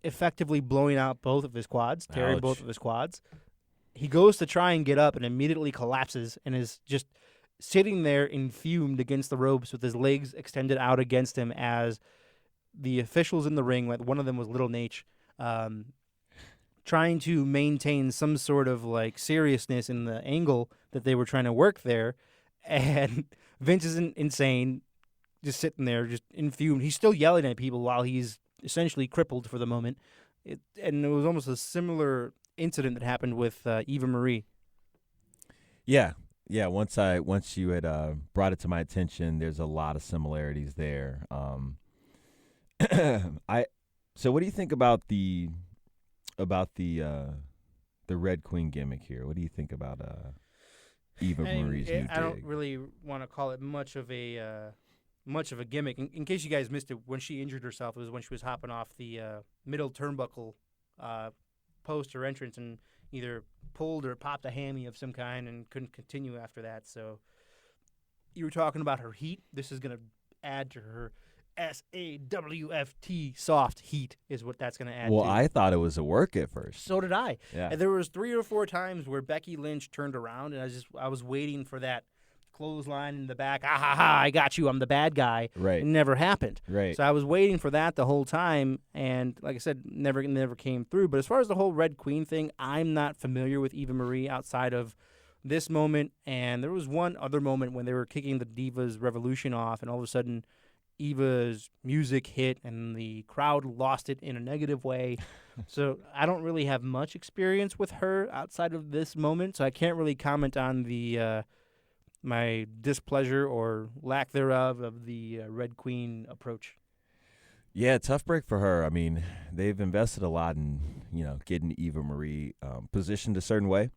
Speaker 6: effectively blowing out both of his quads, tearing
Speaker 7: Ouch.
Speaker 6: both of his quads. He goes to try and get up and immediately collapses and is just sitting there infumed against the ropes with his legs extended out against him as the officials in the ring, one of them was Little Nate, trying to maintain some sort of like seriousness in the angle that they were trying to work there. And Vince is insane, just sitting there, just infumed. He's still yelling at people while he's essentially crippled for the moment. And it was almost a similar incident that happened with Eva Marie.
Speaker 7: Yeah. Once you had brought it to my attention, there's a lot of similarities there. So what do you think about the Red Queen gimmick here? What do you think about Eva Marie's new dig?
Speaker 6: I don't really want to call it much of a gimmick. In case you guys missed it, when she injured herself, it was when she was hopping off the middle turnbuckle post or entrance and either pulled or popped a hammy of some kind and couldn't continue after that. So you were talking about her heat. This is going to add to her SAWFT soft heat is what that's going to add.
Speaker 7: Well,
Speaker 6: to.
Speaker 7: I thought it was a work at first.
Speaker 6: So did I.
Speaker 7: Yeah.
Speaker 6: And there was 3 or 4 times where Becky Lynch turned around, and I was waiting for that clothesline in the back. Ah ha ha! I got you. I'm the bad guy.
Speaker 7: Right.
Speaker 6: It never happened.
Speaker 7: Right.
Speaker 6: So I was waiting for that the whole time, and like I said, never came through. But as far as the whole Red Queen thing, I'm not familiar with Eva Marie outside of this moment. And there was one other moment when they were kicking the Divas Revolution off, and all of a sudden, Eva's music hit, and the crowd lost it in a negative way. So I don't really have much experience with her outside of this moment, so I can't really comment on the my displeasure or lack thereof of the Red Queen approach.
Speaker 7: Yeah, tough break for her. I mean, they've invested a lot in, getting Eva Marie positioned a certain way,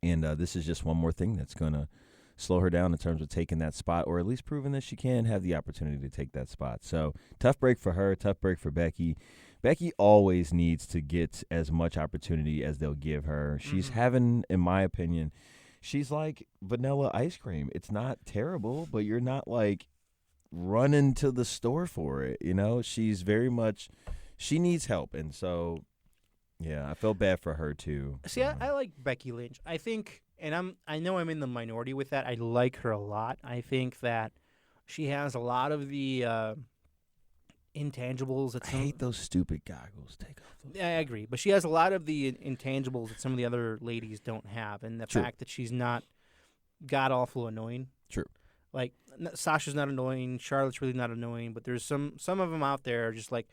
Speaker 7: and this is just one more thing that's going to slow her down in terms of taking that spot, or at least proving that she can have the opportunity to take that spot. So tough break for her, tough break for Becky. Becky always needs to get as much opportunity as they'll give her. She's having, in my opinion, she's like vanilla ice cream. It's not terrible, but you're not like running to the store for it. She's very much, she needs help. And so, yeah, I felt bad for her too.
Speaker 6: See, I like Becky Lynch. I think, and I know I'm in the minority with that. I like her a lot. I think that she has a lot of the intangibles.
Speaker 7: I hate those stupid goggles. Take off those.
Speaker 6: Yeah, I agree. But she has a lot of the intangibles that some of the other ladies don't have. And the fact that she's not god-awful annoying.
Speaker 7: True.
Speaker 6: Like, Sasha's not annoying. Charlotte's really not annoying. But there's some of them out there just like,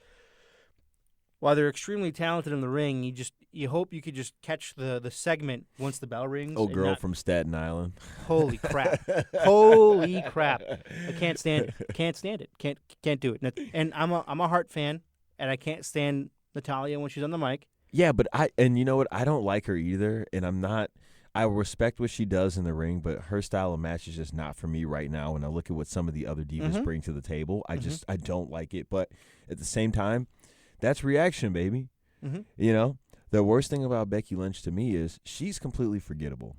Speaker 6: while they're extremely talented in the ring, you hope you could just catch the segment once the bell rings.
Speaker 7: Oh, girl from Staten Island.
Speaker 6: Holy crap. Holy crap. I can't stand it. Can't stand it. Can't do it. And I'm a Hart fan, and I can't stand Natalya when she's on the mic.
Speaker 7: Yeah, but you know what? I don't like her either, and I respect what she does in the ring, but her style of match is just not for me right now. When I look at what some of the other divas bring to the table, I don't like it. But at the same time, that's reaction, baby. The worst thing about Becky Lynch to me is she's completely forgettable.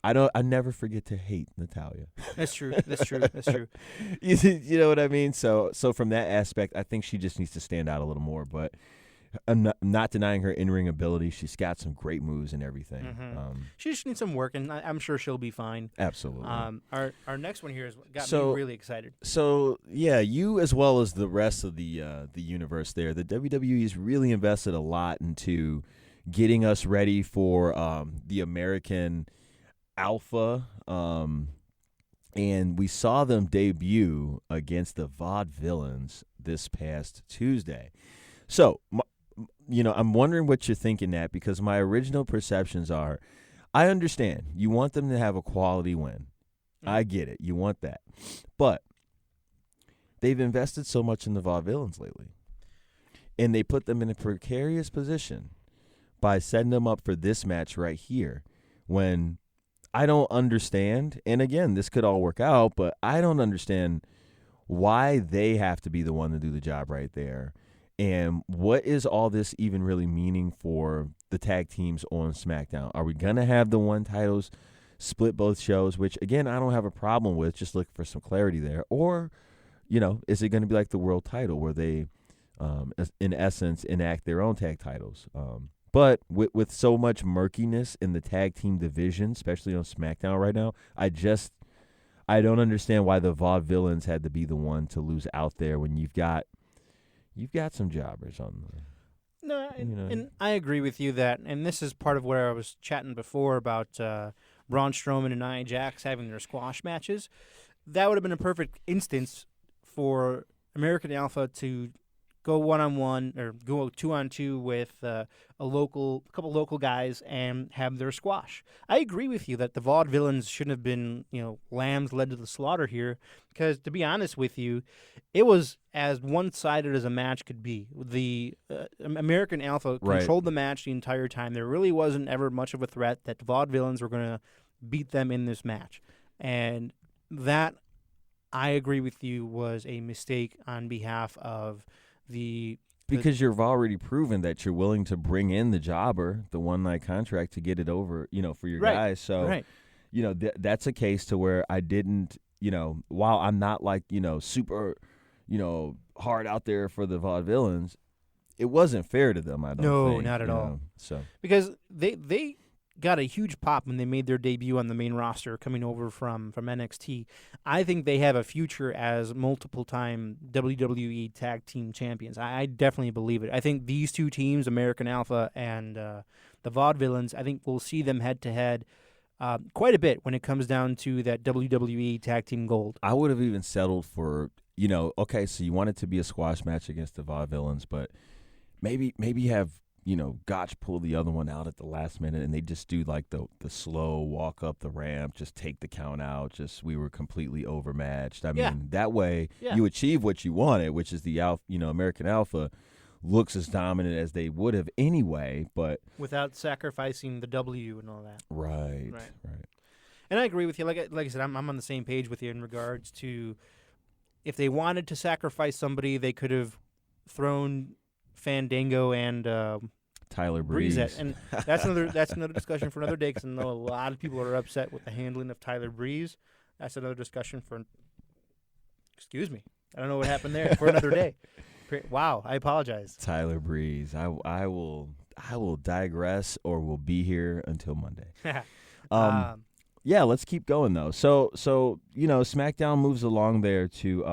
Speaker 7: I never forget to hate Natalya.
Speaker 6: That's true.
Speaker 7: You know what I mean? So from that aspect, I think she just needs to stand out a little more. But I'm not denying her in-ring ability. She's got some great moves and everything.
Speaker 6: She just needs some work, and I'm sure she'll be fine.
Speaker 7: Absolutely.
Speaker 6: Our next one here has got me really excited.
Speaker 7: So, yeah, you as well as the rest of the universe there, the WWE's really invested a lot into getting us ready for the American Alpha, and we saw them debut against the Vaudevillains this past Tuesday. So, I'm wondering what you're thinking, Nat, because my original perceptions are, I understand you want them to have a quality win. I get it. You want that. But they've invested so much in the Vaudevillains lately. And they put them in a precarious position by setting them up for this match right here when I don't understand. And again, this could all work out, but I don't understand why they have to be the one to do the job right there. And what is all this even really meaning for the tag teams on SmackDown? Are we going to have the one titles split both shows, which, again, I don't have a problem with, just look for some clarity there? Or, is it going to be like the world title where they, in essence, enact their own tag titles? But with so much murkiness in the tag team division, especially on SmackDown right now, I don't understand why the Vaudevillains had to be the one to lose out there when you've got some jobbers on the.
Speaker 6: No, and I agree with you that, and this is part of where I was chatting before about Braun Strowman and Nia Jax having their squash matches. That would have been a perfect instance for American Alpha to go 1-on-1 or go 2-on-2 with a couple local guys and have their squash. I agree with you that the Vaudevillains shouldn't have been, lambs led to the slaughter here, because to be honest with you, it was as one-sided as a match could be. The American Alpha controlled the match the entire time. There really wasn't ever much of a threat that the Vaudevillains were going to beat them in this match. And that, I agree with you, was a mistake on behalf of because
Speaker 7: you've already proven that you're willing to bring in the jobber, the one-night contract, to get it over, for your guys. So, that's a case to where I didn't, while I'm not like, super, hard out there for the Vaudevillains, it wasn't fair to them, I don't think.
Speaker 6: No, not at all.
Speaker 7: So
Speaker 6: because they got a huge pop when they made their debut on the main roster coming over from NXT. I think they have a future as multiple-time WWE Tag Team Champions. I definitely believe it. I think these two teams, American Alpha and the Vaudevillains, I think we'll see them head-to-head quite a bit when it comes down to that WWE Tag Team Gold.
Speaker 7: I would have even settled for, okay, so you want it to be a squash match against the Vaudevillains, but maybe have Gotch pull the other one out at the last minute, and they just do like the slow walk up the ramp, just take the count out. Just we were completely overmatched. I mean, that way you achieve what you wanted, which is the American Alpha looks as dominant as they would have anyway, but
Speaker 6: without sacrificing the W and all that.
Speaker 7: Right.
Speaker 6: And I agree with you. Like I said, I'm on the same page with you in regards to if they wanted to sacrifice somebody, they could have thrown Fandango and
Speaker 7: Tyler Breeze.
Speaker 6: And that's another discussion for another day, because I know a lot of people are upset with the handling of Tyler Breeze. That's another discussion for. Excuse me, I don't know what happened there, for another day. Wow, I apologize.
Speaker 7: Tyler Breeze. I will digress, or will be here until Monday. Yeah, let's keep going though. So SmackDown moves along there to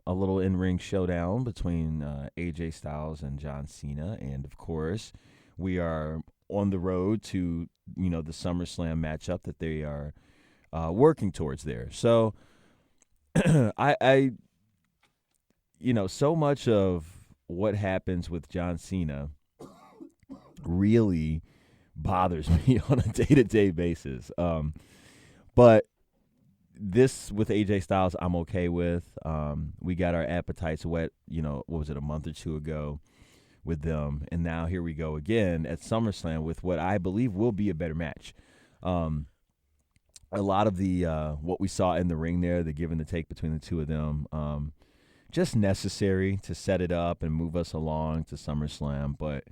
Speaker 7: a little in-ring showdown between AJ Styles and John Cena, and of course, we are on the road to the SummerSlam matchup that they are working towards there. So I so much of what happens with John Cena really bothers me on a day-to-day basis. But this with AJ Styles, I'm okay with. We got our appetites wet, what was it, a month or two ago with them. And now here we go again at SummerSlam with what I believe will be a better match. A lot of the what we saw in the ring there, the give and the take between the two of them, just necessary to set it up and move us along to SummerSlam. But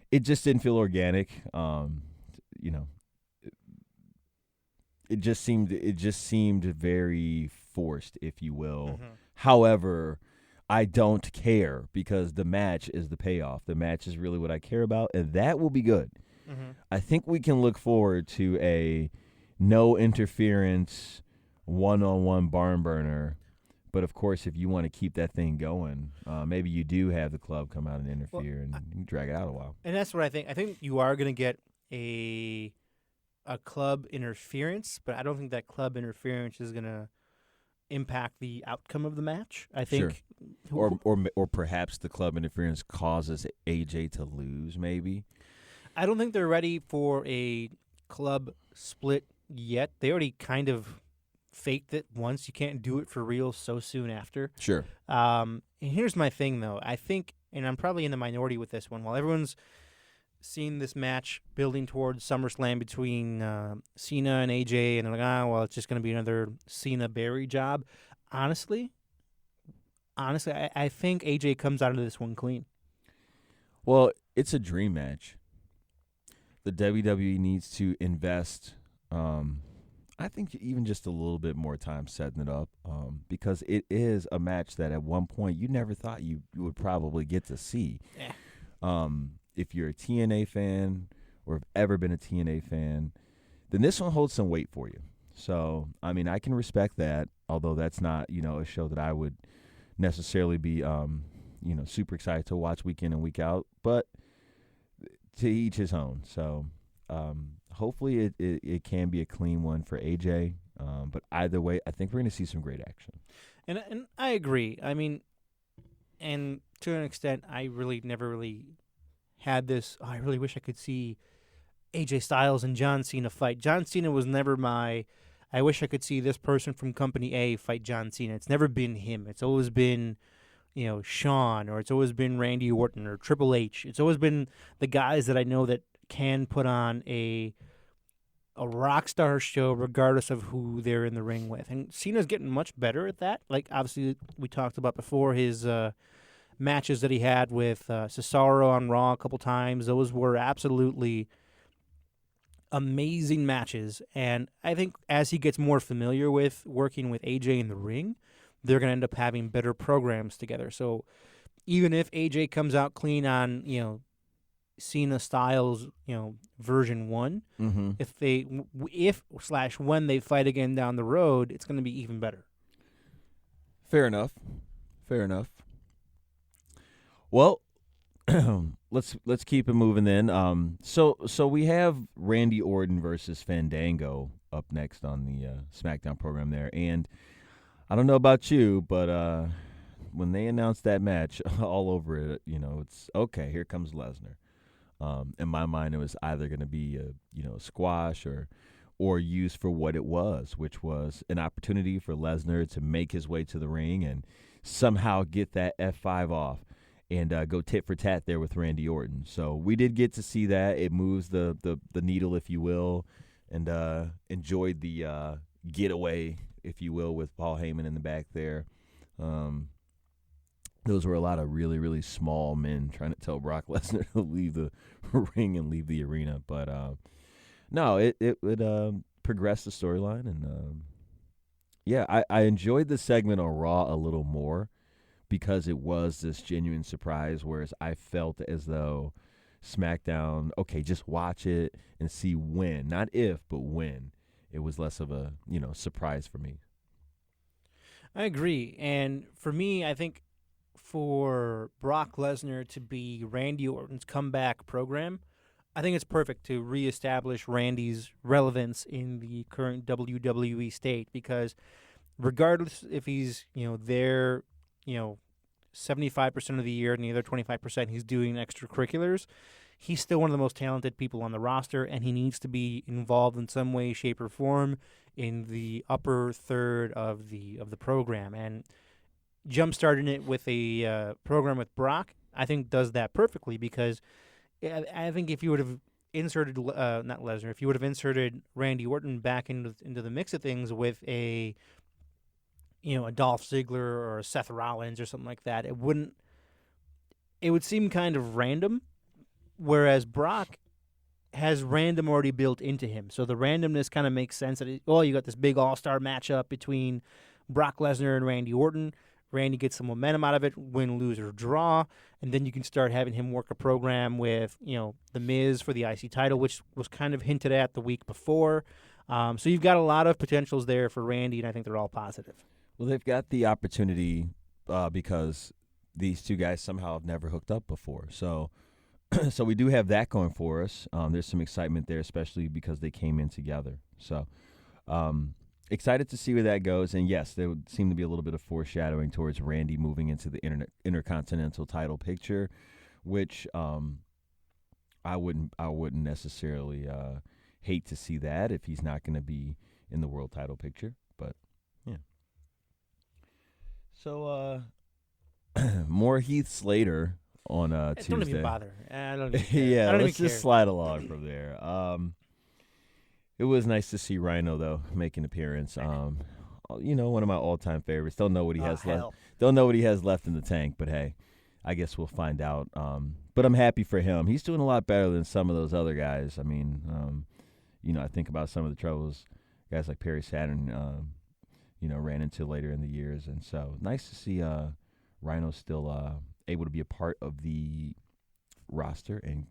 Speaker 7: it just didn't feel organic. It just seemed very forced, if you will. Mm-hmm. However, I don't care, because the match is the payoff. The match is really what I care about, and that will be good. Mm-hmm. I think we can look forward to a no interference, one-on-one barn burner. But of course, if you want to keep that thing going, maybe you do have the club come out and interfere and drag it out a while.
Speaker 6: And that's what I think. I think you are going to get a club interference, but I don't think that club interference is going to impact the outcome of the match. I think,
Speaker 7: sure. Or perhaps the club interference causes AJ to lose. Maybe.
Speaker 6: I don't think they're ready for a club split yet. They already kind of faked it once. You can't do it for real so soon after.
Speaker 7: Sure.
Speaker 6: And here's my thing, though. I think, and I'm probably in the minority with this one, while everyone's seen this match building towards SummerSlam between Cena and AJ, and they're like, well, it's just going to be another Cena-Barry job. Honestly, I think AJ comes out of this one clean.
Speaker 7: Well, it's a dream match. The WWE needs to invest, I think, even just a little bit more time setting it up, because it is a match that at one point you never thought you would probably get to see. If you're a TNA fan or have ever been a TNA fan, then this one holds some weight for you. So, I mean, I can respect that, although that's not, a show that I would necessarily be, super excited to watch week in and week out. But to each his own. So, hopefully it can be a clean one for AJ. But either way, I think we're going to see some great action.
Speaker 6: And I agree. I mean, and to an extent, I really never really had this, I really wish I could see AJ Styles and John Cena fight. John Cena was never I wish I could see this person from Company A fight John Cena. It's never been him. It's always been, Shawn, or it's always been Randy Orton or Triple H. It's always been the guys that I know that can put on a rock star show regardless of who they're in the ring with. And Cena's getting much better at that. Like, obviously, we talked about before his matches that he had with Cesaro on Raw a couple times. Those were absolutely amazing matches. And I think as he gets more familiar with working with AJ in the ring, they're going to end up having better programs together. So even if AJ comes out clean on, Cena Styles, version 1, when they fight again down the road, it's going to be even better.
Speaker 7: Fair enough. Well, let's keep it moving then. So we have Randy Orton versus Fandango up next on the SmackDown program there, and I don't know about you, but when they announced that match, all over it, it's okay. Here comes Lesnar. In my mind, it was either going to be a squash or used for what it was, which was an opportunity for Lesnar to make his way to the ring and somehow get that F5 off and go tit for tat there with Randy Orton. So we did get to see that. It moves the needle, if you will, and enjoyed the getaway, if you will, with Paul Heyman in the back there. Those were a lot of really, really small men trying to tell Brock Lesnar to leave the ring and leave the arena. But, no, it would progress the storyline. And, I enjoyed the segment on Raw a little more because it was this genuine surprise, whereas I felt as though SmackDown, okay, just watch it and see when. Not if, but when. It was less of a, surprise for me.
Speaker 6: I agree. And for me, I think for Brock Lesnar to be Randy Orton's comeback program, I think it's perfect to reestablish Randy's relevance in the current WWE state, because regardless if he's, there, 75% of the year and the other 25% he's doing extracurriculars, he's still one of the most talented people on the roster, and he needs to be involved in some way, shape, or form in the upper third of the program. And jumpstarting it with a program with Brock, I think does that perfectly, because I think if you would have inserted not Lesnar, if you would have inserted Randy Orton back into the mix of things with a Dolph Ziggler or a Seth Rollins or something like that, it would seem kind of random. Whereas Brock has random already built into him, so the randomness kind of makes sense. That you got this big all-star matchup between Brock Lesnar and Randy Orton. Randy gets some momentum out of it, win, lose, or draw, and then you can start having him work a program with, The Miz for the IC title, which was kind of hinted at the week before. So you've got a lot of potentials there for Randy, and I think they're all positive.
Speaker 7: Well, they've got the opportunity because these two guys somehow have never hooked up before. So we do have that going for us. There's some excitement there, especially because they came in together. So excited to see where that goes. And yes, there would seem to be a little bit of foreshadowing towards Randy moving into the Intercontinental title picture, which I wouldn't necessarily hate to see that if he's not going to be in the world title picture. But So, more Heath Slater on Tuesday.
Speaker 6: Don't even bother. I don't even care.
Speaker 7: Yeah,
Speaker 6: I don't
Speaker 7: let's
Speaker 6: even
Speaker 7: just
Speaker 6: care.
Speaker 7: slide along from there. It was nice to see Rhino though make an appearance. One of my all-time favorites. Don't know what he has left. Don't know what he has left in the tank, but hey, I guess we'll find out. But I'm happy for him. He's doing a lot better than some of those other guys. I mean, I think about some of the troubles guys like Perry Saturn, ran into later in the years, and so nice to see Rhino still able to be a part of the roster, and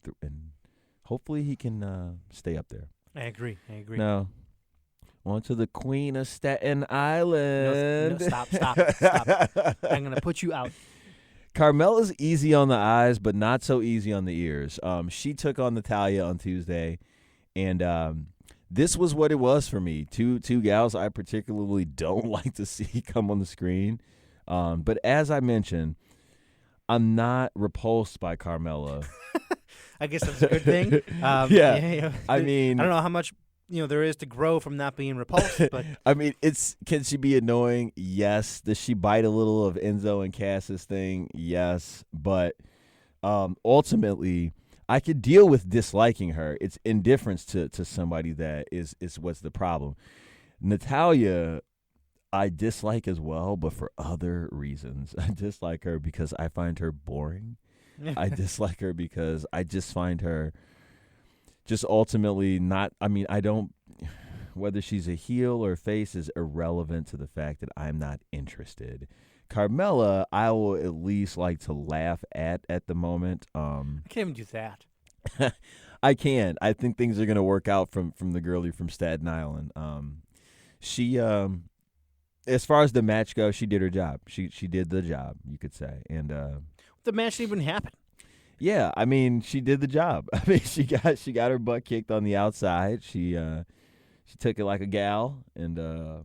Speaker 7: hopefully he can stay up there.
Speaker 6: I agree.
Speaker 7: Now, on to the Queen of Staten Island.
Speaker 6: No, stop. I'm going to put you out.
Speaker 7: Carmella's easy on the eyes, but not so easy on the ears. She took on Natalya on Tuesday, and this was what it was for me. Two gals I particularly don't like to see come on the screen. But as I mentioned, I'm not repulsed by Carmella.
Speaker 6: I guess that's a good thing.
Speaker 7: Yeah. I mean,
Speaker 6: I don't know how much there is to grow from not being repulsed, but
Speaker 7: I mean, can she be annoying? Yes. Does she bite a little of Enzo and Cass's thing? Yes. But ultimately, I could deal with disliking her. It's indifference to somebody that is what's the problem. Natalya, I dislike as well, but for other reasons. I dislike her because I find her boring. I dislike her because I just find her just ultimately not. I mean, whether she's a heel or face is irrelevant to the fact that I'm not interested. Carmella, I will at least like to laugh at the moment.
Speaker 6: I can't even do that.
Speaker 7: I can. I think things are going to work out from the girlie from Staten Island. She, as far as the match goes, she did her job. She did the job, you could say. And
Speaker 6: the match didn't even happen.
Speaker 7: Yeah, I mean, she did the job. I mean, she got her butt kicked on the outside. She took it like a gal, and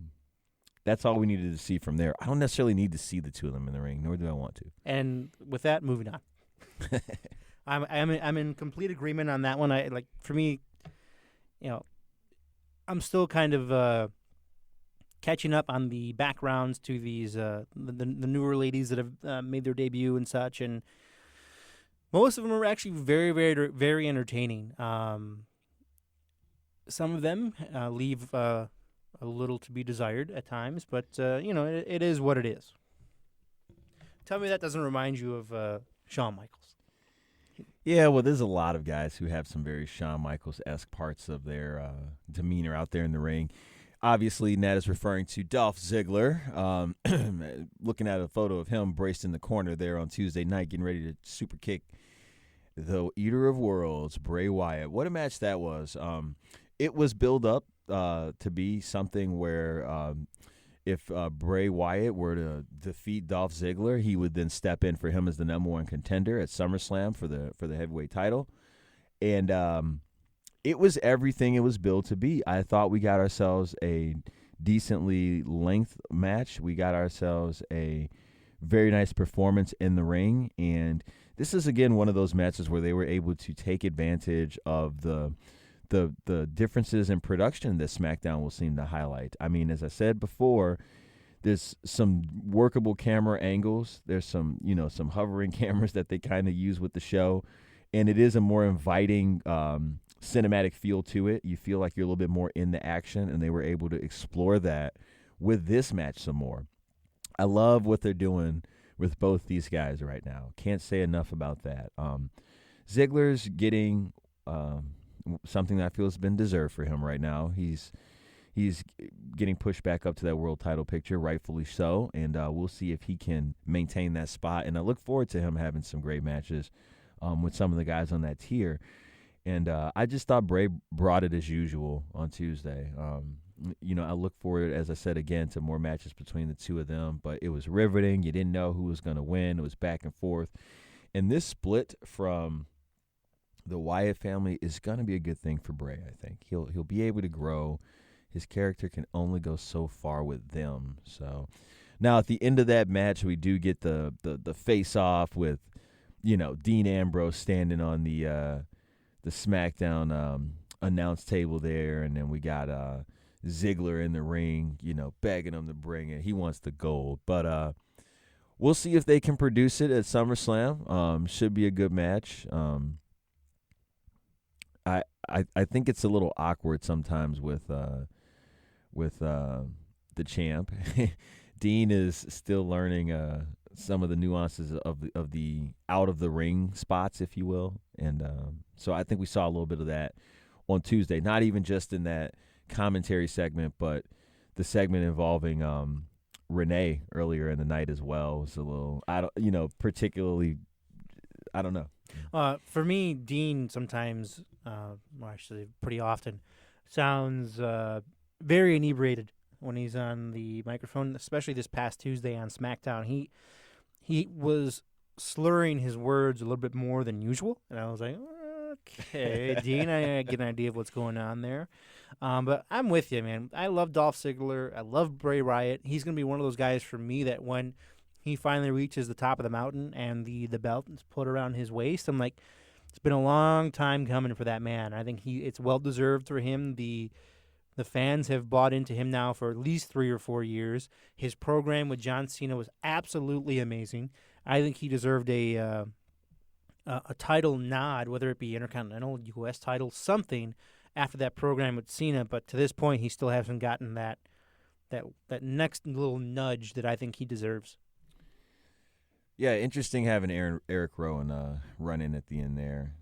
Speaker 7: that's all we needed to see from there. I don't necessarily need to see the two of them in the ring, nor do I want to.
Speaker 6: And with that, moving on. I'm in complete agreement on that one. For me, I'm still kind of catching up on the backgrounds to these the newer ladies that have made their debut and such, and most of them are actually very, very, very entertaining. Some of them leave a little to be desired at times, but it is what it is. Tell me that doesn't remind you of Shawn Michaels.
Speaker 7: Yeah, well, there's a lot of guys who have some very Shawn Michaels-esque parts of their demeanor out there in the ring. Obviously, Nat is referring to Dolph Ziggler. Looking at a photo of him braced in the corner there on Tuesday night, getting ready to super kick the Eater of Worlds, Bray Wyatt. What a match that was. It was built up to be something where if Bray Wyatt were to defeat Dolph Ziggler, he would then step in for him as the number one contender at SummerSlam for the heavyweight title. And it was everything it was built to be. I thought we got ourselves a decently length match. We got ourselves a very nice performance in the ring. And this is, again, one of those matches where they were able to take advantage of the differences in production that SmackDown will seem to highlight. I mean, as I said before, there's some workable camera angles. There's some hovering cameras that they kind of use with the show. And it is a more inviting cinematic feel to it. You feel like you're a little bit more in the action, and they were able to explore that with this match some more. I love what they're doing with both these guys right now. Can't say enough about that. Ziggler's getting something that I feel has been deserved for him right now. He's getting pushed back up to that world title picture, rightfully so, and we'll see if he can maintain that spot. And I look forward to him having some great matches with some of the guys on that tier. And I just thought Bray brought it as usual on Tuesday. I look forward, as I said again, to more matches between the two of them. But it was riveting. You didn't know who was going to win. It was back and forth. And this split from the Wyatt family is going to be a good thing for Bray, I think. He'll be able to grow. His character can only go so far with them. So now at the end of that match, we do get the face-off with, Dean Ambrose standing on the SmackDown announce table there, and then we got Ziggler in the ring, begging him to bring it. He wants the gold. But we'll see if they can produce it at SummerSlam. Should be a good match. I think it's a little awkward sometimes with the champ. Dean is still learning some of the nuances of the out of the ring spots, if you will, and so I think we saw a little bit of that on Tuesday. Not even just in that commentary segment, but the segment involving Renee earlier in the night as well was a little, particularly, I don't know.
Speaker 6: For me, Dean sometimes, actually pretty often, sounds very inebriated when he's on the microphone, especially this past Tuesday on SmackDown. He was slurring his words a little bit more than usual, and I was like, okay, Dean, I get an idea of what's going on there. But I'm with you, man. I love Dolph Ziggler. I love Bray Wyatt. He's going to be one of those guys for me that when he finally reaches the top of the mountain and the belt is put around his waist, I'm like, it's been a long time coming for that man. I think it's well-deserved for him. The fans have bought into him now for at least 3 or 4 years. His program with John Cena was absolutely amazing. I think he deserved a title nod, whether it be Intercontinental, U.S. title, something after that program with Cena. But to this point, he still hasn't gotten that next little nudge that I think he deserves.
Speaker 7: Yeah, interesting having Eric Rowan run in at the end there.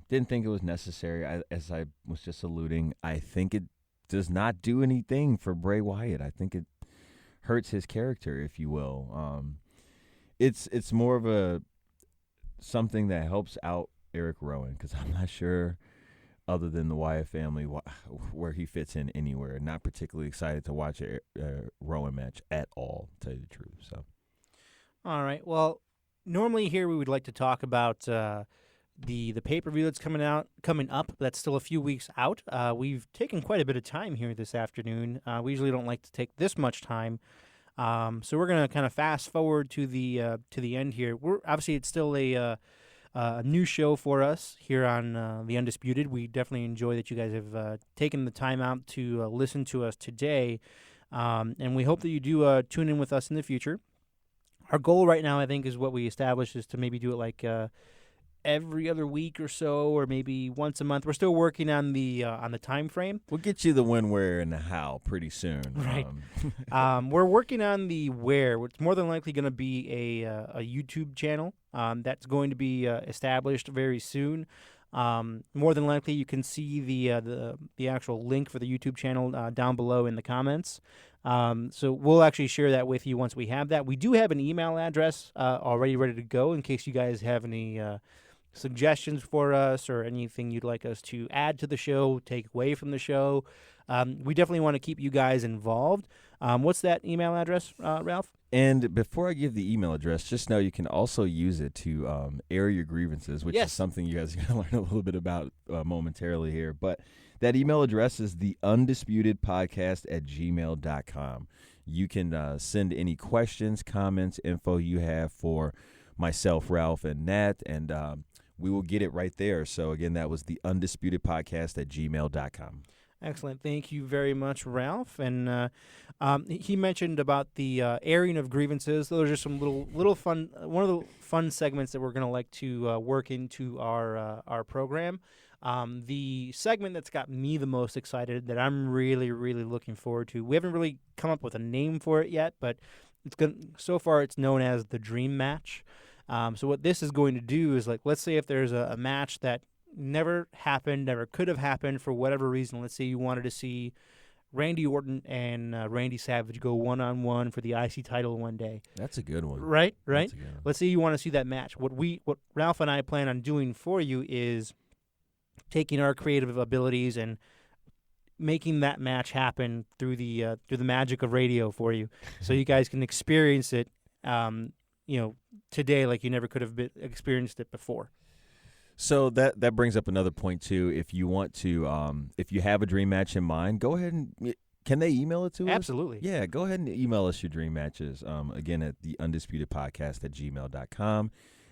Speaker 7: Didn't think it was necessary. As I was just alluding, I think it does not do anything for Bray Wyatt. I think it hurts his character, if you will. It's more of something that helps out Eric Rowan, because I'm not sure, other than the Wyatt family, where he fits in anywhere. Not particularly excited to watch a Rowan match at all, to tell you the truth. So,
Speaker 6: all right. Well, normally here we would like to talk about the pay-per-view that's coming up. That's still a few weeks out. We've taken quite a bit of time here this afternoon. We usually don't like to take this much time. So we're gonna kind of fast forward to the end here. It's still a new show for us here on the Undisputed. We definitely enjoy that you guys have taken the time out to listen to us today, and we hope that you do tune in with us in the future. Our goal right now, I think, is what we established is to maybe do it like every other week or so, or maybe once a month. We're still working on the time frame.
Speaker 7: We'll get you the when, where, and the how pretty soon.
Speaker 6: Right. We're working on the where. It's more than likely going to be a YouTube channel that's going to be established very soon. More than likely, you can see the actual link for the YouTube channel down below in the comments. So we'll actually share that with you once we have that. We do have an email address already ready to go in case you guys have any suggestions for us or anything you'd like us to add to the show, take away from the show. We definitely want to keep you guys involved. What's that email address, Ralph?
Speaker 7: And before I give the email address, just know you can also use it to air your grievances, which is something you guys are going to learn a little bit about momentarily here. But that email address is theundisputedpodcast@gmail.com. You can send any questions, comments, info you have for myself, Ralph, and Nat, and we will get it right there. So, again, that was theundisputedpodcast@gmail.com.
Speaker 6: Excellent. Thank you very much, Ralph. And he mentioned about the airing of grievances. Those are just some little fun, one of the fun segments that we're going to like to work into our program. The segment that's got me the most excited, that I'm really, really looking forward to. We haven't really come up with a name for it yet, but so far it's known as the Dream Match. So what this is going to do is, like, let's say if there's a match that never happened, never could have happened for whatever reason. Let's say you wanted to see Randy Orton and Randy Savage go one-on-one for the IC title one day.
Speaker 7: That's a good one.
Speaker 6: Right?
Speaker 7: That's a good one.
Speaker 6: Let's say you want to see that match. What Ralph and I plan on doing for you is taking our creative abilities and making that match happen through the magic of radio for you, so you guys can experience it, today like you never could have experienced it before.
Speaker 7: So that brings up another point too. If you want to, if you have a dream match in mind, go ahead and can they email it to us?
Speaker 6: Absolutely.
Speaker 7: Yeah, go ahead and email us your dream matches. Again, at theundisputedpodcast@gmail.com.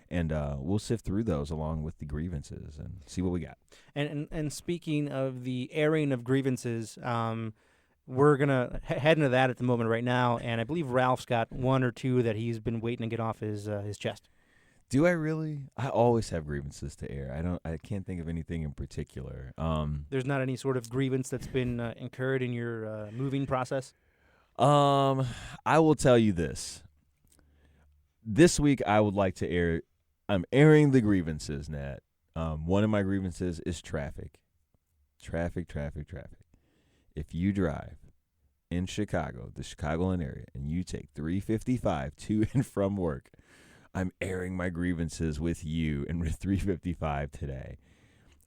Speaker 7: And we'll sift through those along with the grievances and see what we got.
Speaker 6: And speaking of the airing of grievances, we're going to head into that at the moment right now, and I believe Ralph's got one or two that he's been waiting to get off his chest.
Speaker 7: Do I really? I always have grievances to air. I can't think of anything in particular.
Speaker 6: There's not any sort of grievance that's been incurred in your moving process?
Speaker 7: I will tell you this. This week I would like to air. I'm airing the grievances, Nat. One of my grievances is traffic. Traffic. If you drive in Chicago, the Chicagoland area, and you take 355 to and from work, I'm airing my grievances with you and with 355 today.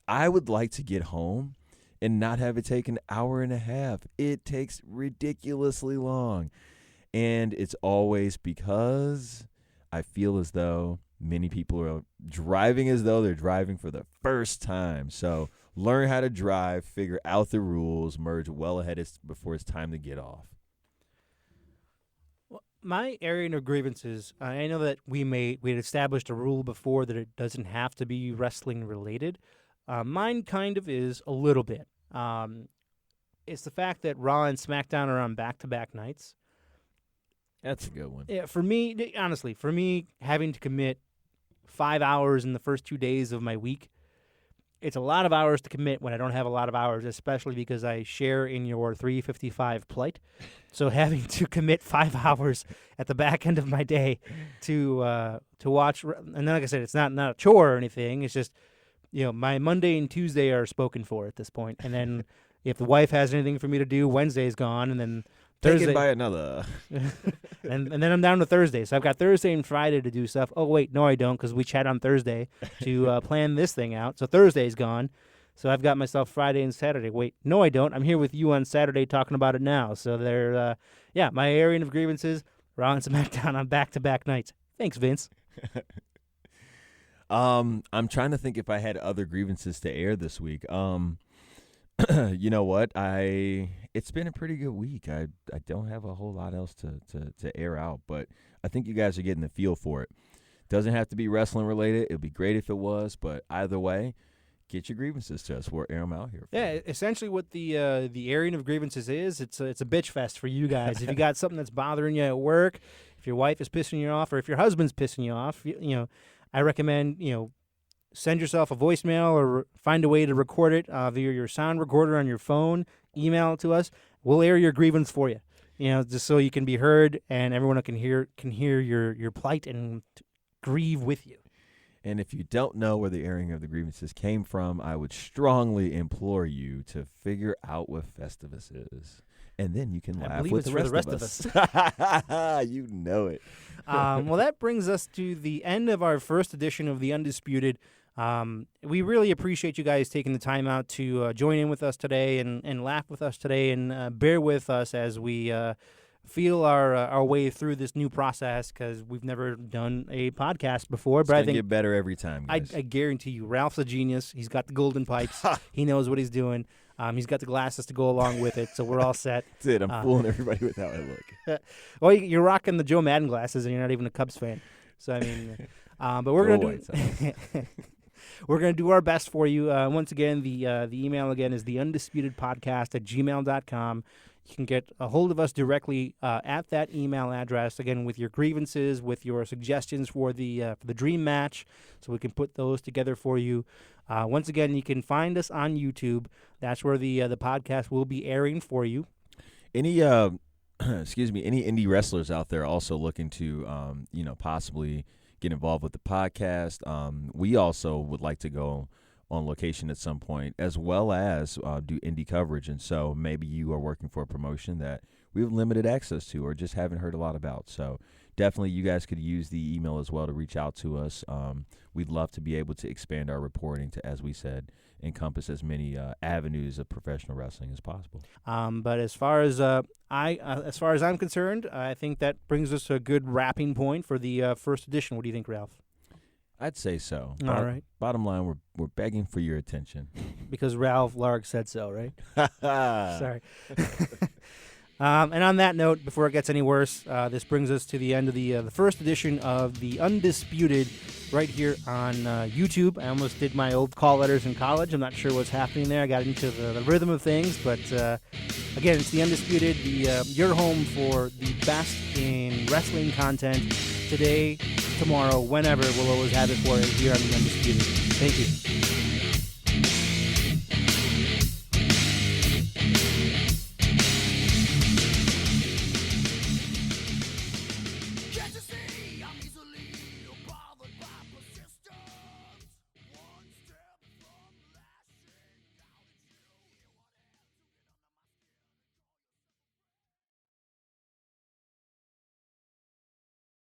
Speaker 7: I would like to get home and not have it take an hour and a half. It takes ridiculously long. And it's always because I feel as though many people are driving as though they're driving for the first time. So learn how to drive, figure out the rules, merge well ahead before it's time to get off.
Speaker 6: My area of grievances, I know that we had established a rule before that it doesn't have to be wrestling related. Mine kind of is a little bit. It's the fact that Raw and SmackDown are on back-to-back nights.
Speaker 7: That's a good one.
Speaker 6: Yeah, for me, honestly, having to commit 5 hours in the first 2 days of my week, it's a lot of hours to commit when I don't have a lot of hours, especially because I share in your 355 plight. So having to commit 5 hours at the back end of my day to watch, and then like I said, it's not a chore or anything. It's just, my Monday and Tuesday are spoken for at this point. And then if the wife has anything for me to do, Wednesday's gone, and then Thursday.
Speaker 7: Taken by another.
Speaker 6: and then I'm down to Thursday. So I've got Thursday and Friday to do stuff. Oh, wait, no, I don't, because we chat on Thursday to plan this thing out. So Thursday's gone. So I've got myself Friday and Saturday. Wait, no, I don't. I'm here with you on Saturday talking about it now. So my area of grievances, Raw and SmackDown on back-to-back nights. Thanks, Vince.
Speaker 7: I'm trying to think if I had other grievances to air this week. You know what? It's been a pretty good week. I don't have a whole lot else to air out, but I think you guys are getting the feel for it. Doesn't have to be wrestling related. It'd be great if it was, but either way, get your grievances to us. We'll air them out here.
Speaker 6: Yeah, essentially what the airing of grievances is, it's a bitch fest for you guys. If you got something that's bothering you at work, if your wife is pissing you off, or if your husband's pissing you off, I recommend send yourself a voicemail or find a way to record it via your sound recorder on your phone. Email it to us. We'll air your grievance for you. Just so you can be heard and everyone can hear your plight and grieve with you.
Speaker 7: And if you don't know where the airing of the grievances came from, I would strongly implore you to figure out what Festivus is. And then you can laugh with the rest of us. You know it.
Speaker 6: Well, that brings us to the end of our first edition of the Undisputed. We really appreciate you guys taking the time out to join in with us today and laugh with us today and bear with us as we feel our way through this new process because we've never done a podcast before. But I think
Speaker 7: get better every time, guys.
Speaker 6: I guarantee you, Ralph's a genius. He's got the golden pipes. He knows what he's doing. He's got the glasses to go along with it, so we're all set.
Speaker 7: That's it. I'm fooling everybody with how I look.
Speaker 6: Well, you're rocking the Joe Madden glasses, and you're not even a Cubs fan. So I mean, but we're gonna do our best for you. Once again, the email again is theundisputed.podcast@gmail.com. You can get a hold of us directly at that email address, again, with your grievances, with your suggestions for the dream match, so we can put those together for you. Once again, you can find us on YouTube. That's where the podcast will be airing for you.
Speaker 7: Any any indie wrestlers out there also looking to possibly get involved with the podcast, we also would like to go on location at some point, as well as do indie coverage. And so maybe you are working for a promotion that we have limited access to or just haven't heard a lot about. So definitely you guys could use the email as well to reach out to us. We'd love to be able to expand our reporting to, as we said, encompass as many avenues of professional wrestling as possible.
Speaker 6: But as far as I'm concerned, I think that brings us to a good wrapping point for the first edition. What do you think, Ralph?
Speaker 7: I'd say so.
Speaker 6: All right.
Speaker 7: Bottom line, we're begging for your attention.
Speaker 6: Because Ralph Larg said so, right? Sorry. And on that note, before it gets any worse, this brings us to the end of the first edition of the Undisputed right here on YouTube. I almost did my old call letters in college. I'm not sure what's happening there. I got into the rhythm of things, but Again, it's the Undisputed, your home for the best in wrestling content today, tomorrow, whenever. We'll always have it for you here on the Undisputed. Thank you.